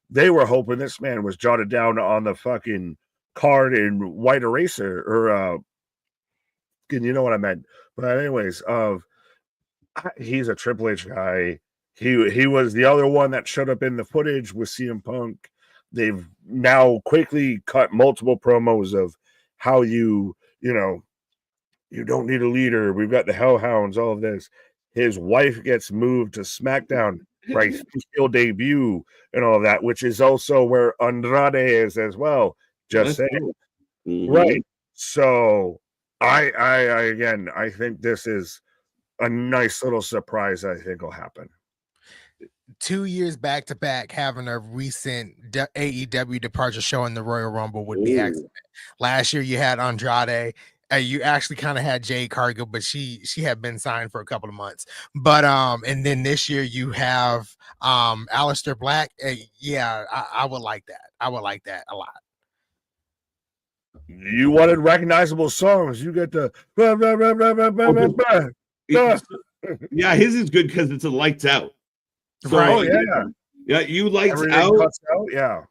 They were hoping this man was jotted down on the fucking card in white eraser, or you know what I meant. But anyways, he's a Triple H guy. He was the other one that showed up in the footage with CM Punk. They've now quickly cut multiple promos of how you don't need a leader. We've got the Hellhounds, all of this. His wife gets moved to SmackDown, right? Still debut and all of that, which is also where Andrade is as well. Just saying. Mm-hmm. Right. So I think this is a nice little surprise I think will happen. 2 years back to back, having a recent AEW departure show in the Royal Rumble would be excellent. Last year you had Andrade. You actually kind of had Jade Cargill, but she had been signed for a couple of months. But and then this year you have Aleister Black. Yeah, I would like that. I would like that a lot. You wanted recognizable songs. You get the yeah, his is good because it's a lights out. So, right. Yeah, you lights out. Yeah.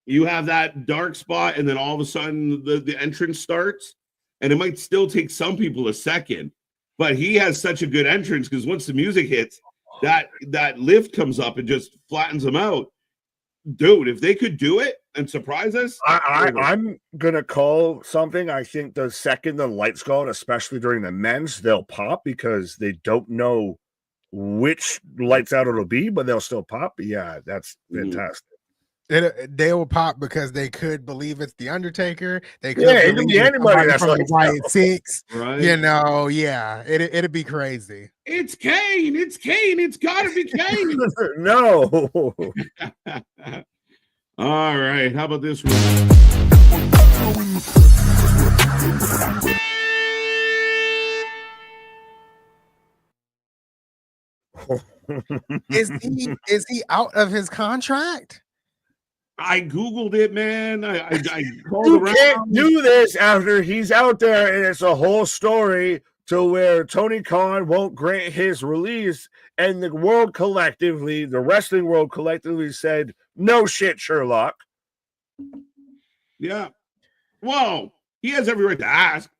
You have that dark spot, and then all of a sudden the entrance starts, and it might still take some people a second, but he has such a good entrance because once the music hits, that lift comes up and just flattens them out. Dude, if they could do it and surprise us, I'm gonna call something. I think the second the lights go out, especially during the men's, they'll pop because they don't know which lights out it'll be, but they'll still pop. Yeah, that's fantastic. They will pop because they could believe it's the Undertaker. They could it can be anybody that's from the White Six. Right? Yeah, it'd be crazy. It's Kane. It's Kane. It's gotta be Kane. No. All right. How about this one? Is he out of his contract? I Googled it, man. I called you around. Can't do this after he's out there, and it's a whole story to where Tony Khan won't grant his release, and the world collectively, the wrestling world collectively said, no shit, Sherlock. Yeah. Well, he has every right to ask.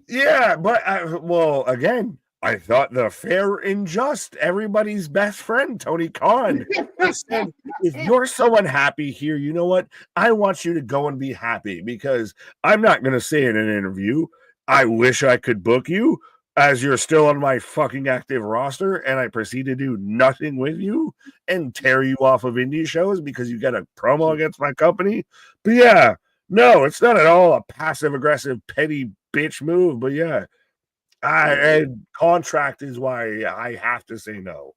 Yeah, but again, I thought the fair and just, everybody's best friend, Tony Khan, said, if you're so unhappy here, you know what? I want you to go and be happy, because I'm not going to say in an interview, I wish I could book you as you're still on my fucking active roster, and I proceed to do nothing with you and tear you off of indie shows because you got a promo against my company. But yeah, no, it's not at all a passive-aggressive, petty bitch move, but yeah. And contract is why I have to say no.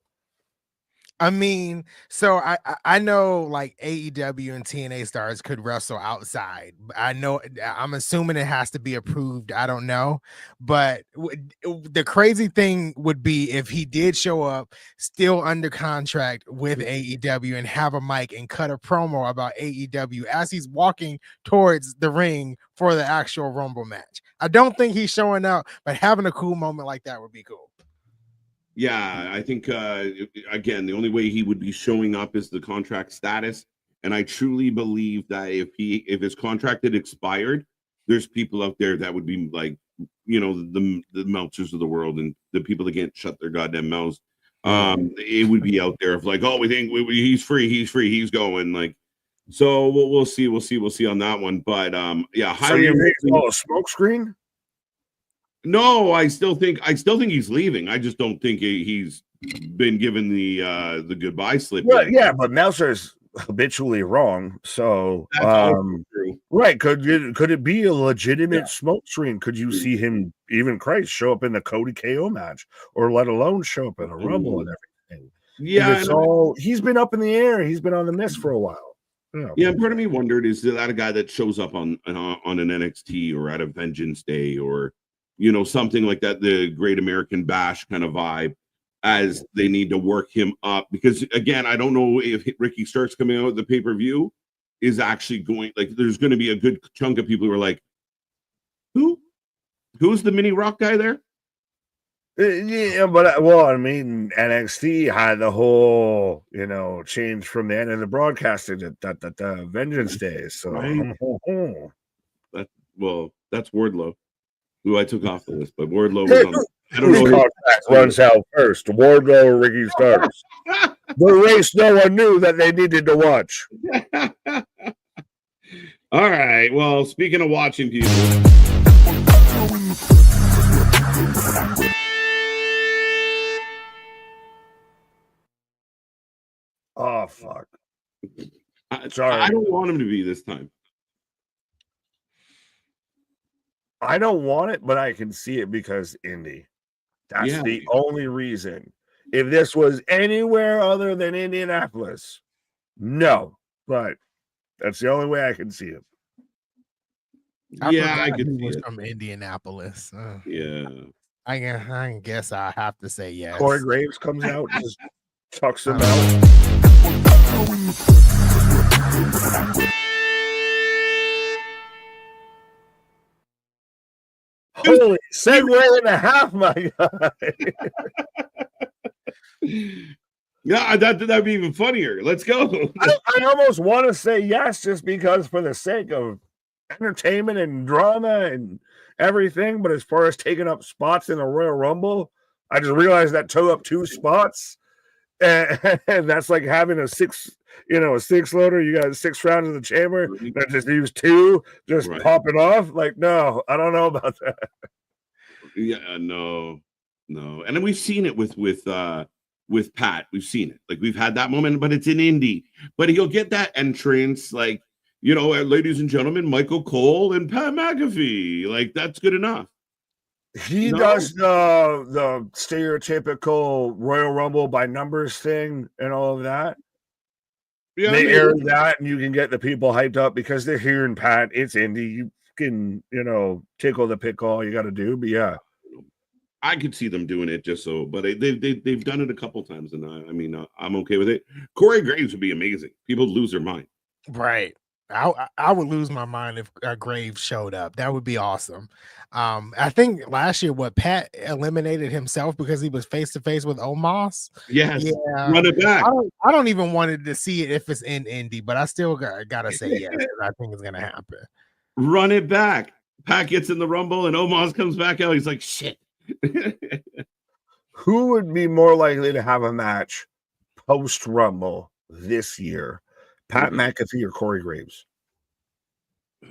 I mean, so I know like AEW and TNA stars could wrestle outside. I know, I'm assuming it has to be approved. I don't know, but the crazy thing would be if he did show up still under contract with AEW and have a mic and cut a promo about AEW as he's walking towards the ring for the actual Rumble match. I don't think he's showing up, but having a cool moment like that would be cool. Yeah, I think, again, the only way he would be showing up is the contract status. And I truly believe that if his contract had expired, there's people out there that would be like, you know, the Meltzers of the world and the people that can't shut their goddamn mouths. It would be out there of like, oh, we think he's free, he's going, like. So we'll see on that one. But yeah, so you think it's all a smoke screen? No, I still think he's leaving. I just don't think he's been given the goodbye slip. Well, yeah, but Meltzer's habitually wrong. So right, could it be a legitimate smoke screen? Could you see him, even Christ, show up in the Cody KO match, or let alone show up in a Rumble and everything? Yeah, he's been up in the air. He's been on the mist for a while. Yeah, part of me wondered, is that a guy that shows up on an NXT or at a Vengeance Day or, you know, something like that, the Great American Bash kind of vibe, as they need to work him up? Because again, I don't know if Ricky Starks coming out with the pay-per-view is actually going, like, there's going to be a good chunk of people who are like, who's the mini Rock guy there? Yeah, but well, I mean, NXT had the whole, you know, change from the end of the broadcasting that Vengeance Day. So, that's Wardlow, who I took off the list, but Wardlow was on. I don't know. Contract runs out first. Wardlow or Ricky Starks. The race no one knew that they needed to watch. All right. Well, speaking of watching people. Oh, fuck. Sorry. I don't want him to be this time. I don't want it, but I can see it because Indy. That's the only reason. If this was anywhere other than Indianapolis, no. But that's the only way I can see it. I could see it. From Indianapolis. Yeah. I guess I have to say yes. Corey Graves comes out and just tucks him out. Holy segue and a half, my guy. Yeah, that'd be even funnier. Let's go. I almost want to say yes, just because for the sake of entertainment and drama and everything. But as far as taking up spots in the Royal Rumble, I just realized that took up 2 spots, and that's like having a six loader. You got 6 rounds in the chamber that just use 2, just pop it off. Like, no, I don't know about that. Yeah, no. And then we've seen it with Pat. We've seen it. Like, we've had that moment, but it's in Indy. But he'll get that entrance, like, you know, ladies and gentlemen, Michael Cole and Pat McAfee. Like, that's good enough. He does the stereotypical Royal Rumble by numbers thing and all of that. Yeah, they air that, and you can get the people hyped up because they're hearing Pat. It's Indy. You can, you know, tickle the pick all you got to do. But yeah, I could see them doing it just so. But they've done it a couple times, and I mean, I'm okay with it. Corey Graves would be amazing. People would lose their mind. Right. I would lose my mind if Graves showed up. That would be awesome. I think last year Pat eliminated himself because he was face to face with Omos. Yes, yeah. Run it back. I don't even wanted to see it if it's in Indy, but I still gotta say yes. I think it's gonna happen. Run it back. Pat gets in the Rumble and Omos comes back out. He's like, shit. Who would be more likely to have a match post Rumble this year? Pat McAfee or Corey Graves?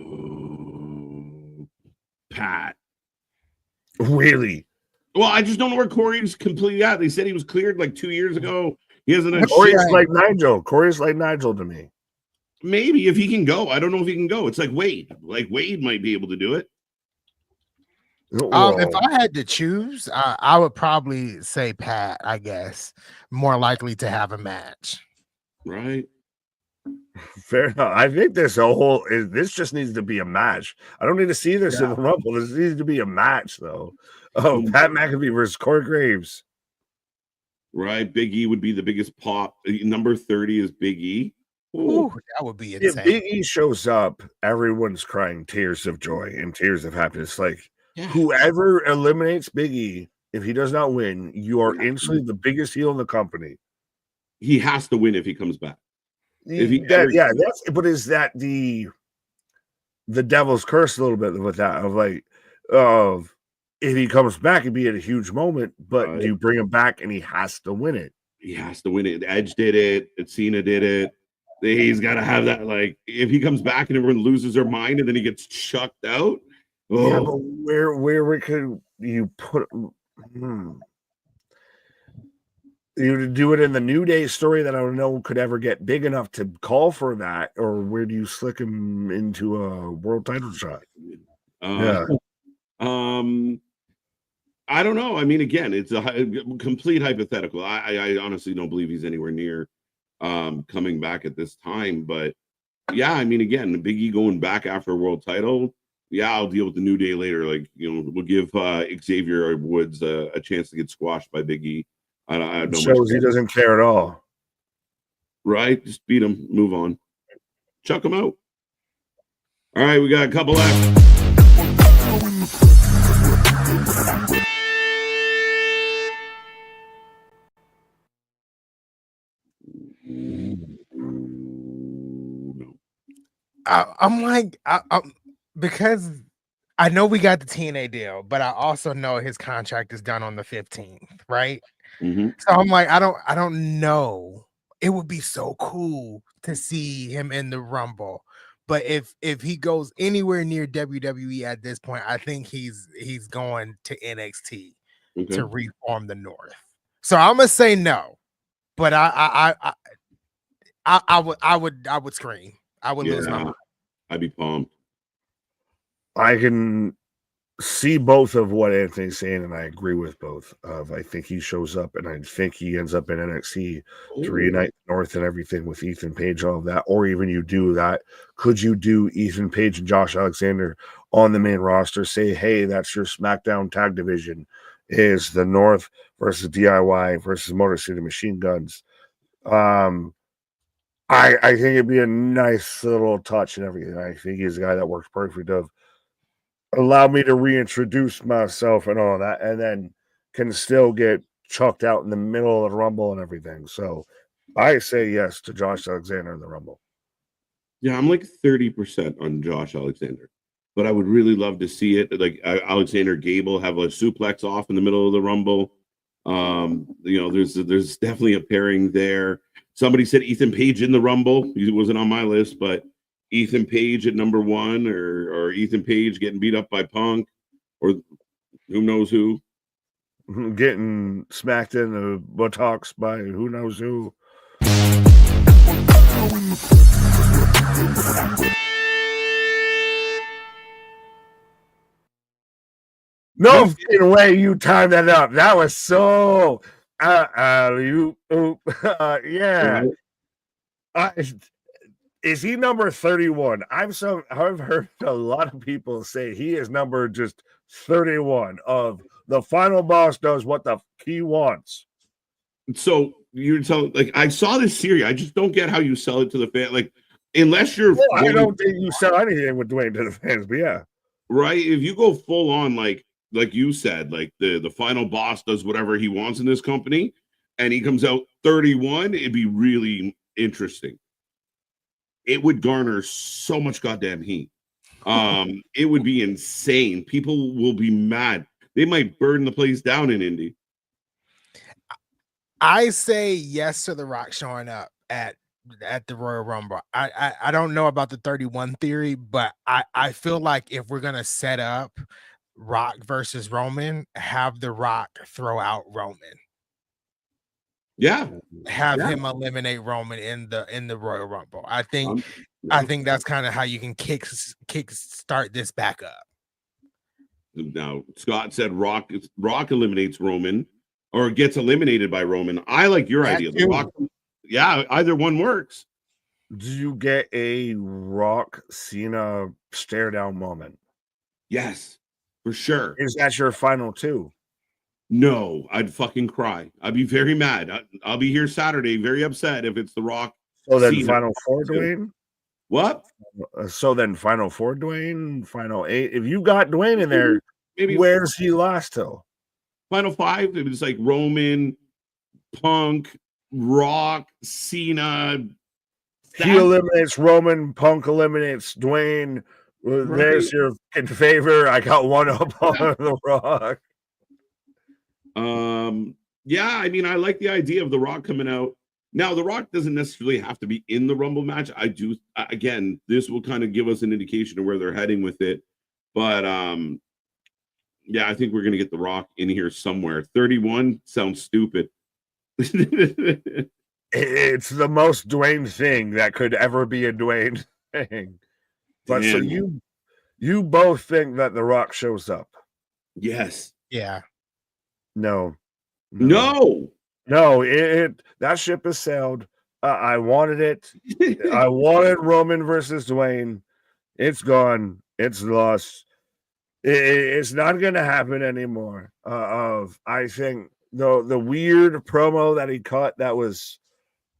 Ooh, Pat. Really? Well, I just don't know where Corey's completely at. They said he was cleared like 2 years ago. He hasn't. Corey's like Nigel. Corey's like Nigel to me. Maybe if he can go. I don't know if he can go. It's like Wade. Like Wade might be able to do it. If I had to choose, I would probably say Pat, I guess. More likely to have a match. Right. Fair enough. I think this just needs to be a match. I don't need to see this in the Rumble. This needs to be a match, though. Oh, Pat McAfee versus Corey Graves. Right. Big E would be the biggest pop. Number 30 is Big E. Ooh, that would be insane. If Big E shows up, everyone's crying tears of joy and tears of happiness. Like, whoever eliminates Big E, if he does not win, you are instantly the biggest heel in the company. He has to win if he comes back. But is that the the devil's curse a little bit with that of if he comes back, it'd be at a huge moment, but you bring him back and he has to win it. He has to win it. Edge did it. Cena did it. He's got to have that. Like, if he comes back and everyone loses their mind and then he gets chucked out. Oh. Yeah, but where could you put? You do it in the New Day story that I don't know could ever get big enough to call for that, or where do you slick him into a world title shot? I don't know. I mean, again, it's a complete hypothetical. I honestly don't believe he's anywhere near coming back at this time. But yeah, I mean, again, the Big E going back after a world title. Yeah, I'll deal with the New Day later. Like, we'll give Xavier Woods a chance to get squashed by Big E. I don't know. Shows he doesn't care at all. Right? Just beat him. Move on. Chuck him out. All right, we got a couple left. I'm like, because I know we got the TNA deal, but I also know his contract is done on the 15th, right? Mm-hmm. So I'm like, I don't know. It would be so cool to see him in the Rumble, but if he goes anywhere near WWE at this point, I think he's going to NXT to reform the North. So I'm gonna say no, but I would scream. I would lose my mind. I'd be pumped. I can see both of what Anthony's saying, and I agree with both. I think he shows up, and I think he ends up in NXT to reunite North and everything with Ethan Page, all of that. Or even you do that. Could you do Ethan Page and Josh Alexander on the main roster? Say, hey, that's your SmackDown tag division. Is the North versus DIY versus Motor City Machine Guns. I think it'd be a nice little touch and everything. I think he's a guy that works perfectly to allow me to reintroduce myself and all that, and then can still get chucked out in the middle of the Rumble and everything. So I say yes to Josh Alexander in the Rumble. Yeah, I'm like 30% on Josh Alexander, but I would really love to see it. Like Alexander Gable have a suplex off in the middle of the Rumble. There's definitely a pairing there. Somebody said Ethan Page in the Rumble. He wasn't on my list, but Ethan Page at number 1, or Ethan Page getting beat up by Punk, or who knows who. Getting smacked in the buttocks by who knows who. No fucking way you timed that up. That was so yeah. Is he number 31? I've heard a lot of people say he is number just 31 of the final boss does what the he wants. So you're telling, like, I saw this series. I just don't get how you sell it to the fan. Like, unless you're I don't think you sell anything with Dwayne to the fans, but yeah. Right. If you go full on, like you said, like the final boss does whatever he wants in this company, and he comes out 31, it'd be really interesting. It would garner so much goddamn heat. It would be insane. People will be mad. They might burn the place down in Indy. I say yes to The Rock showing up at the Royal Rumble. I don't know about the 31 theory, but I feel like if we're gonna set up Rock versus Roman, have The Rock throw out Roman. Yeah. Have him eliminate Roman in the Royal Rumble. I think that's kind of how you can kick start this back up. Now, Scott said Rock eliminates Roman or gets eliminated by Roman. I like your idea. The Rock, yeah, either one works. Do you get a Rock Cena stare down moment? Yes, for sure. Is that your final two? No, I'd fucking cry. I'd be very mad. I'll be here Saturday, very upset if it's The Rock. So then final four, Dwayne? What? So then final four, Dwayne? Final 8? If you got Dwayne in there, maybe where's he last till? Final 5, it was like Roman, Punk, Rock, Cena. He eliminates Roman, Punk eliminates Dwayne, Well, Right. there's your in favor. I got one up on The Rock. Yeah, I mean, I like the idea of The Rock coming out. Now, The Rock doesn't necessarily have to be in the Rumble match. I do, again, this will kind of give us an indication of where they're heading with it. But yeah, I think we're gonna get The Rock in here somewhere. 31 sounds stupid. It's the most Dwayne thing that could ever be a Dwayne thing. But so Damn. you both think that The Rock shows up? Yes. Yeah. No. No. That ship has sailed. I wanted it. I wanted Roman versus Dwayne. It's gone. It's lost. It's not going to happen anymore. I think the weird promo that he cut that was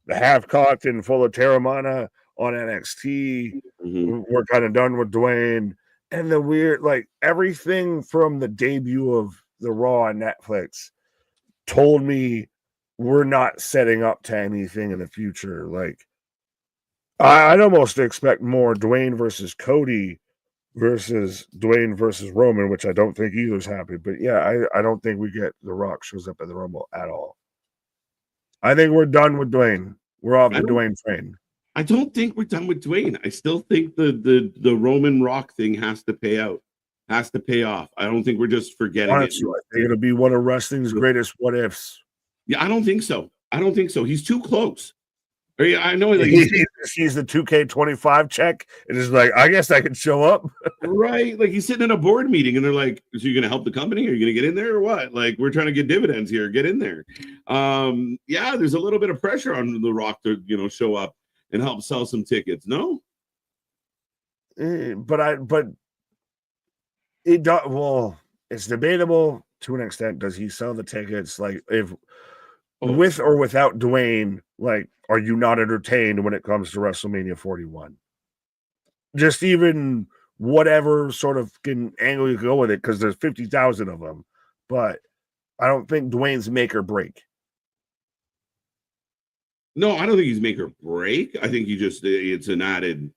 half cocked and full of Terramana on NXT. Mhm. We're kind of done with Dwayne, and the weird, like, everything from the debut of the Raw on Netflix told me we're not setting up to anything in the future. Like, I'd almost expect more Dwayne versus Cody versus Dwayne versus Roman, which I don't think either's happy. But yeah, I don't think we get The Rock shows up at the Rumble at all. I think we're done with Dwayne. We're off the Dwayne train. I don't think we're done with Dwayne. I still think the Roman Rock thing has to pay out, has to pay off. I don't think we're just forgetting Honestly, it. I think it'll be one of wrestling's greatest what ifs. Yeah, I don't think so. I don't think so. He's too close. I know, like He sees the 2K25 check and is like, I guess I can show up. right, like he's sitting in a board meeting and they're like, "So you're gonna help the company? Are you gonna get in there or what? Like, we're trying to get dividends here. Get in there." Yeah, there's a little bit of pressure on The Rock to show up and help sell some tickets. No, But it does. Well, it's debatable to an extent. Does he sell the tickets? Like, if with or without Dwayne, like, are you not entertained when it comes to WrestleMania 41? Just even whatever sort of angle you go with it, because there's 50,000 of them. But I don't think Dwayne's make or break. no, I don't think he's make or break. I think it's an added,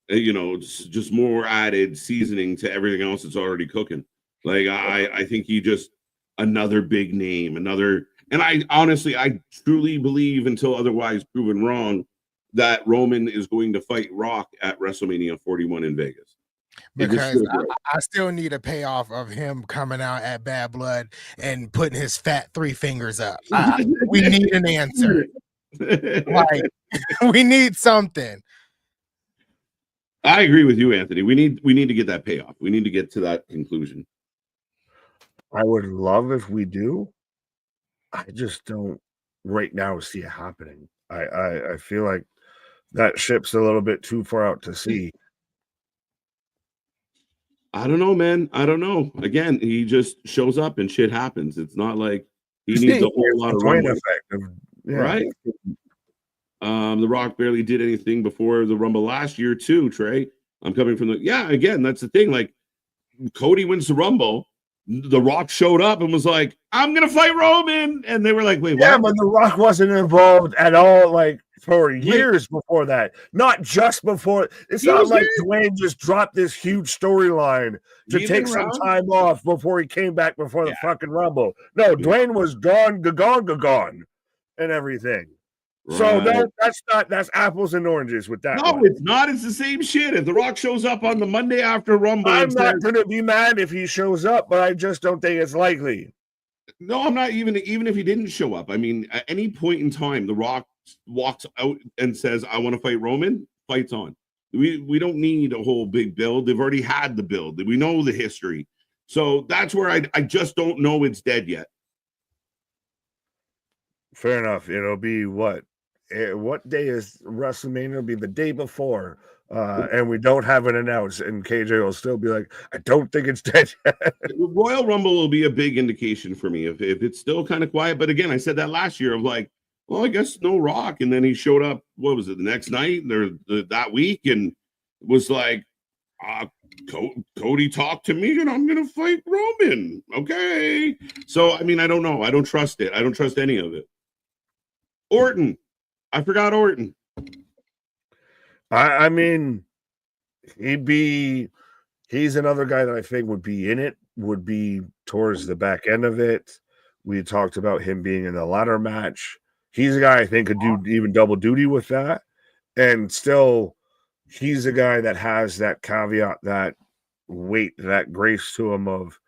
it's just more added seasoning to everything else that's already cooking. Like I think he just another big name, another. And I truly believe, until otherwise proven wrong, that Roman is going to fight Rock at WrestleMania 41 in Vegas. Because I still need a payoff of him coming out at Bad Blood and putting his fat 3 fingers up. We need an answer. Like, we need something. I agree with you, Anthony. We need to get that payoff. We need to get to that conclusion. I would love if we do. I just don't right now see it happening. I feel like that ship's a little bit too far out to sea. I don't know, man. I don't know. Again, he just shows up and shit happens. It's not like he needs a whole lot of runway. Right? The Rock barely did anything before the Rumble last year, too, Trey. I'm coming from again, that's the thing. Like, Cody wins the Rumble. The Rock showed up and was like, "I'm gonna fight Roman," and they were like, "Wait, what?" Yeah, but The Rock wasn't involved at all, like, for years before that. Not just before. It's not like Dwayne just dropped this huge storyline to take some time off before he came back before the fucking Rumble. No, Dwayne was gone, and everything. Right. So no, that's apples and oranges with that. No, it's not. It's the same shit. If The Rock shows up on the Monday after Rumble, I'm not going to be mad if he shows up, but I just don't think it's likely. No, I'm not even if he didn't show up. I mean, at any point in time, The Rock walks out and says, "I want to fight Roman." Fights on. We don't need a whole big build. They've already had the build. We know the history. So that's where I just don't know it's dead yet. Fair enough. It'll be what day is WrestleMania? It'll be the day before, and we don't have it announced, and KJ will still be like, I don't think it's dead yet. Royal Rumble will be a big indication for me if it's still kind of quiet. But again, I said that last year of like, well, I guess no Rock, and then he showed up. What was it, the next night or that week, and was like, Cody talked to me, and I'm gonna fight Roman. Okay, so I mean, I don't know. I don't trust it. I don't trust any of it. Orton. I forgot Orton. I mean, he'd be He's another guy that I think would be in it, would be towards the back end of it. We talked about him being in the ladder match. He's a guy I think could do even double duty with that. And still, he's a guy that has that caveat, that weight, that grace to him of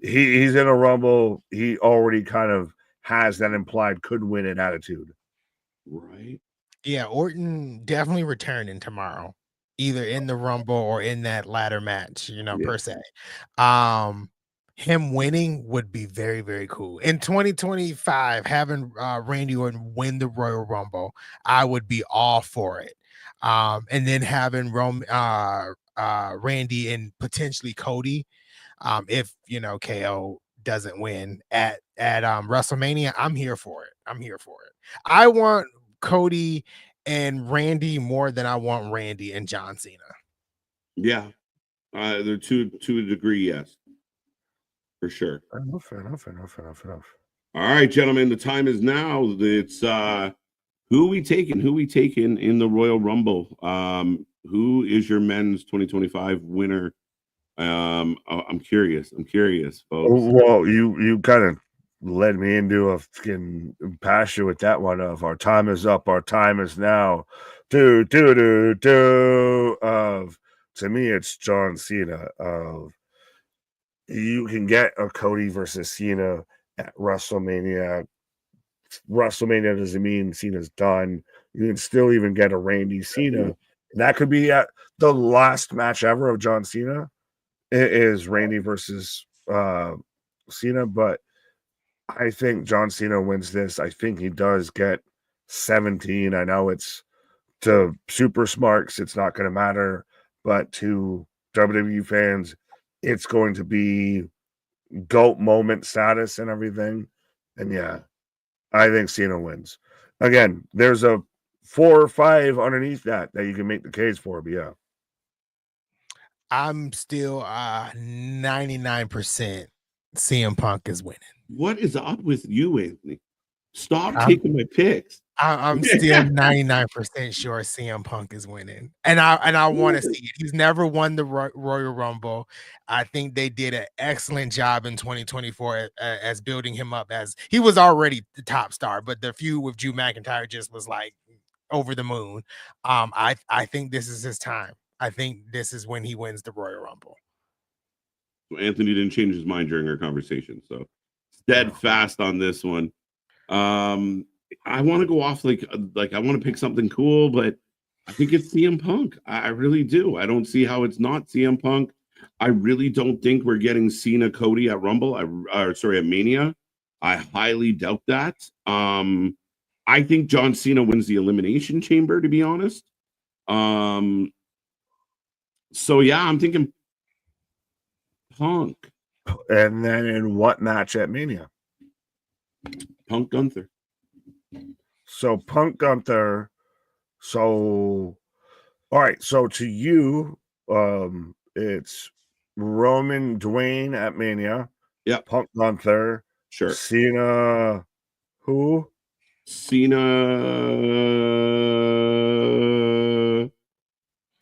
he's in a rumble. He already kind of has that implied could win it attitude. Right. Yeah, Orton definitely returning tomorrow, either in the Rumble or in that ladder match, Yeah. per se. Him winning would be very, very cool. In 2025, having Randy Orton win the Royal Rumble, I would be all for it. And then having Randy and potentially Cody, if KO doesn't win at WrestleMania, I'm here for it. I want Cody and Randy more than I want Randy and John Cena. Yeah. They're to a degree, yes. For sure. Fair enough. All right, gentlemen, the time is now. It's who we taking in the Royal Rumble. Who is your men's 2025 winner? I'm curious, folks. Well, you kind of led me into a fucking passion with that one of our time is up, our time is now. To me, it's John Cena. You can get a Cody versus Cena at WrestleMania. WrestleMania doesn't mean Cena's done. You can still even get a Randy Cena. That could be at the last match ever of John Cena. It is Randy versus Cena, but I think John Cena wins this. I think he does get 17. I know it's to super smarks, it's not going to matter, but to WWE fans, it's going to be GOAT moment status and everything. And yeah, I think Cena wins. Again, there's a 4 or 5 underneath that you can make the case for, but yeah. I'm still 99% CM Punk is winning. What is up with you, Anthony? Stop taking my picks. I'm still 99% sure CM Punk is winning, and I want to see it. He's never won the Royal Rumble. I think they did an excellent job in 2024 as building him up, as he was already the top star, but the feud with Drew McIntyre just was like over the moon. I think this is his time. I think this is when he wins the Royal Rumble. So Anthony didn't change his mind during our conversation, so steadfast on this one. I want to go off like I want to pick something cool, but I think it's CM Punk. I really do. I don't see how it's not CM Punk. I really don't think we're getting Cena Cody at Rumble. At Mania. I highly doubt that. I think John Cena wins the Elimination Chamber, to be honest. So yeah, I'm thinking Punk. And then in what match at Mania? Punk Gunther. So Punk Gunther. So all right. So to you, it's Roman Dwayne at Mania. Yeah. Punk Gunther. Sure. Cena. Who? Cena.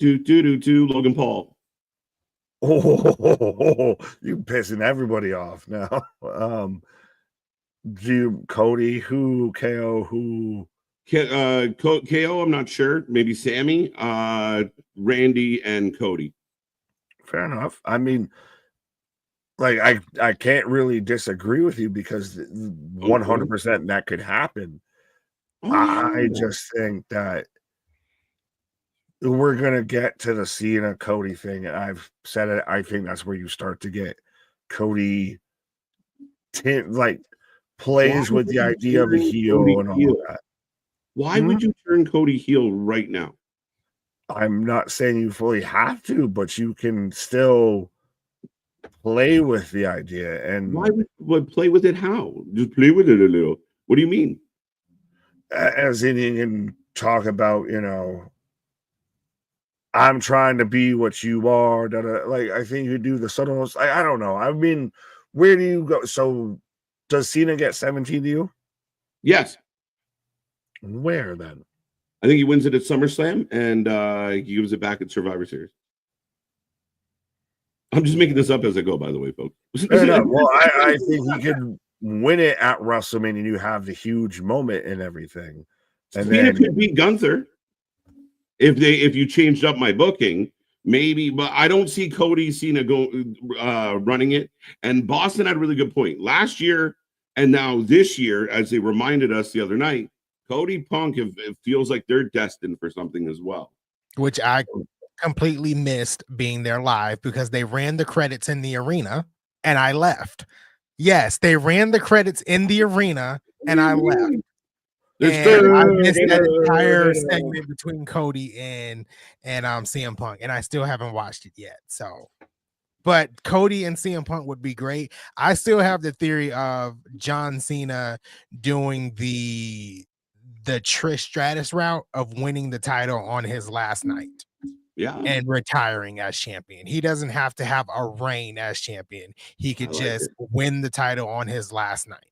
Logan Paul. Oh, you pissing everybody off now. Cody, who? KO, who? KO, I'm not sure. Maybe Sammy, Randy, and Cody. Fair enough. I mean, like I can't really disagree with you because 100% that could happen. I just think that we're gonna get to the Cena Cody thing, and I've said it. I think that's where you start to get Cody, plays with the idea of a heel and all of that. Why would you turn Cody heel right now? I'm not saying you fully have to, but you can still play with the idea. And why would play with it? How? Just play with it a little. What do you mean? As in, you can talk about, I'm trying to be what you are. Like, I think you do the subtle. I don't know. I mean, where do you go? So, does Cena get 17 to you? Yes. Where then? I think he wins it at SummerSlam, and he gives it back at Survivor Series. I'm just making this up as I go, by the way, folks. No. Well, I think he could win it at WrestleMania. You have the huge moment and everything. And Cena then could beat Gunther if you changed up my booking, maybe. But I don't see Cody Cena running it. And Boston had a really good point last year, and now this year, as they reminded us the other night, Cody Punk, it feels like they're destined for something as well. Which I completely missed being there live because they ran the credits in the arena and I left. Yes, they ran the credits in the arena and I left. And I missed that entire segment between Cody and CM Punk, and I still haven't watched it yet. So, but Cody and CM Punk would be great. I still have the theory of John Cena doing the Trish Stratus route of winning the title on his last night. Yeah. And retiring as champion. He doesn't have to have a reign as champion. He could just win the title on his last night.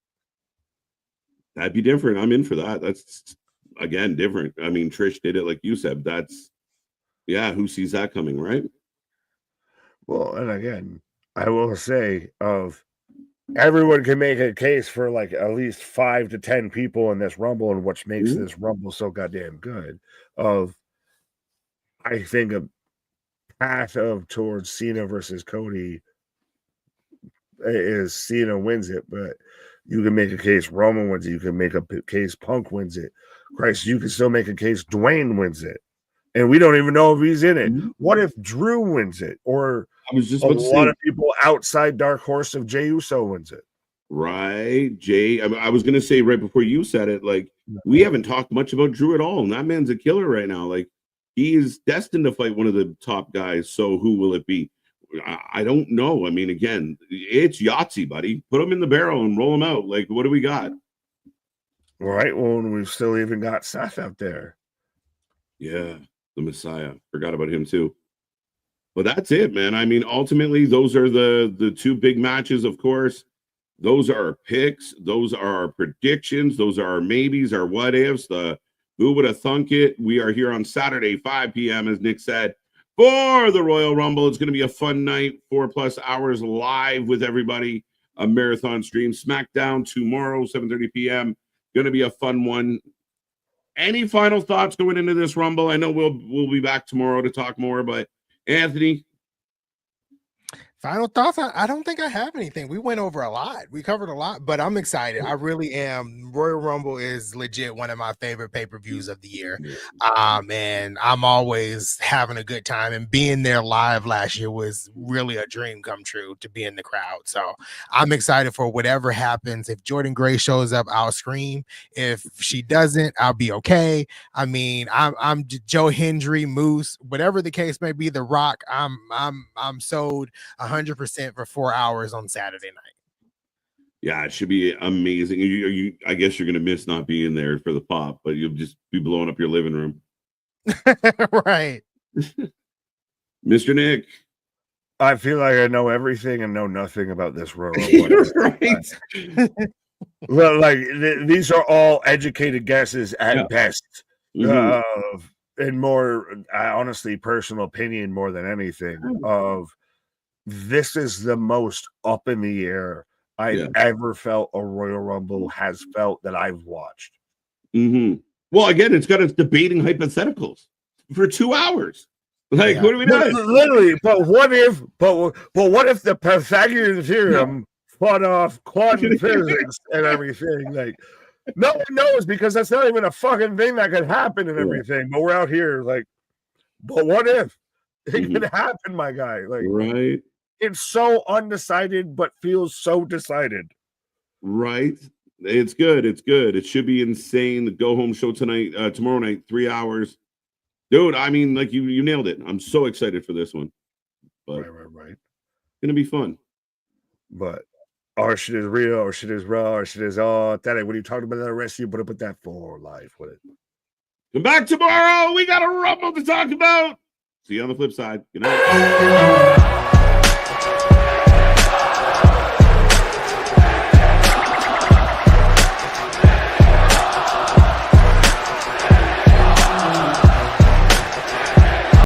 That'd be different. I'm in for that. That's, again, different. I mean, Trish did it like you said. That's, who sees that coming, right? Well, and again, I will say everyone can make a case for like at least 5 to 10 people in this Rumble, and which makes this Rumble so goddamn good. I think a path towards Cena versus Cody is Cena wins it, but you can make a case Roman wins it. You can make a case Punk wins it. Christ, you can still make a case Dwayne wins it. And we don't even know if he's in it. What if Drew wins it? Or I was just a lot of people outside Dark Horse of Jey Uso wins it. Right. Jay, I was going to say right before you said it, like, we haven't talked much about Drew at all. And that man's a killer right now. Like, he is destined to fight one of the top guys. So who will it be? I don't know. I mean, again, it's Yahtzee, buddy. Put them in the barrel and roll them out. Like, what do we got? All right. Well, we've still even got Seth out there. Yeah, the Messiah. Forgot about him too. But that's it, man. I mean, ultimately, those are the two big matches, of course. Those are our picks. Those are our predictions. Those are our maybes, our what ifs, the who would have thunk it. We are here on Saturday, 5 p.m., as Nick said, for the Royal Rumble. It's going to be a fun night, 4+ hours live with everybody, a marathon stream. SmackDown tomorrow, 7:30 p.m. Going to be a fun one. Any final thoughts going into this Rumble? I know we'll be back tomorrow to talk more, but Anthony? Final thoughts? I don't think I have anything. We went over a lot. We covered a lot, but I'm excited. I really am. Royal Rumble is legit one of my favorite pay-per-views of the year. And I'm always having a good time. And being there live last year was really a dream come true to be in the crowd. So I'm excited for whatever happens. If Jordan Gray shows up, I'll scream. If she doesn't, I'll be okay. I mean, I'm Joe Hendry, Moose, whatever the case may be, The Rock. I'm sold 100% for 4 hours on Saturday night. Yeah, it should be amazing. I guess you're gonna miss not being there for the pop, but you'll just be blowing up your living room. Right. Mr. Nick. I feel like I know everything and know nothing about this Royal Right. Well, like these are all educated guesses at best. And more, honestly, personal opinion more than anything of this is the most up in the air I've ever felt a Royal Rumble has felt that I've watched. Well, again, it's got us debating hypotheticals for 2 hours. Like, what are we doing? Literally, but what if the Pythagorean theorem fought off quantum physics and everything? Like, no one knows because that's not even a fucking thing that could happen and everything. But we're out here like, but what if it could happen, my guy? Like, right. It's so undecided, but feels so decided. Right. It's good. It's good. It should be insane. The go home show tonight, tomorrow night, 3 hours. Dude, I mean, like you nailed it. I'm so excited for this one. But right. It's gonna be fun. But our shit is real, our shit is raw, our shit is all that. When you talk about the rest, you put that for life with it. Come back tomorrow. We got a Rumble to talk about. See you on the flip side. Good night.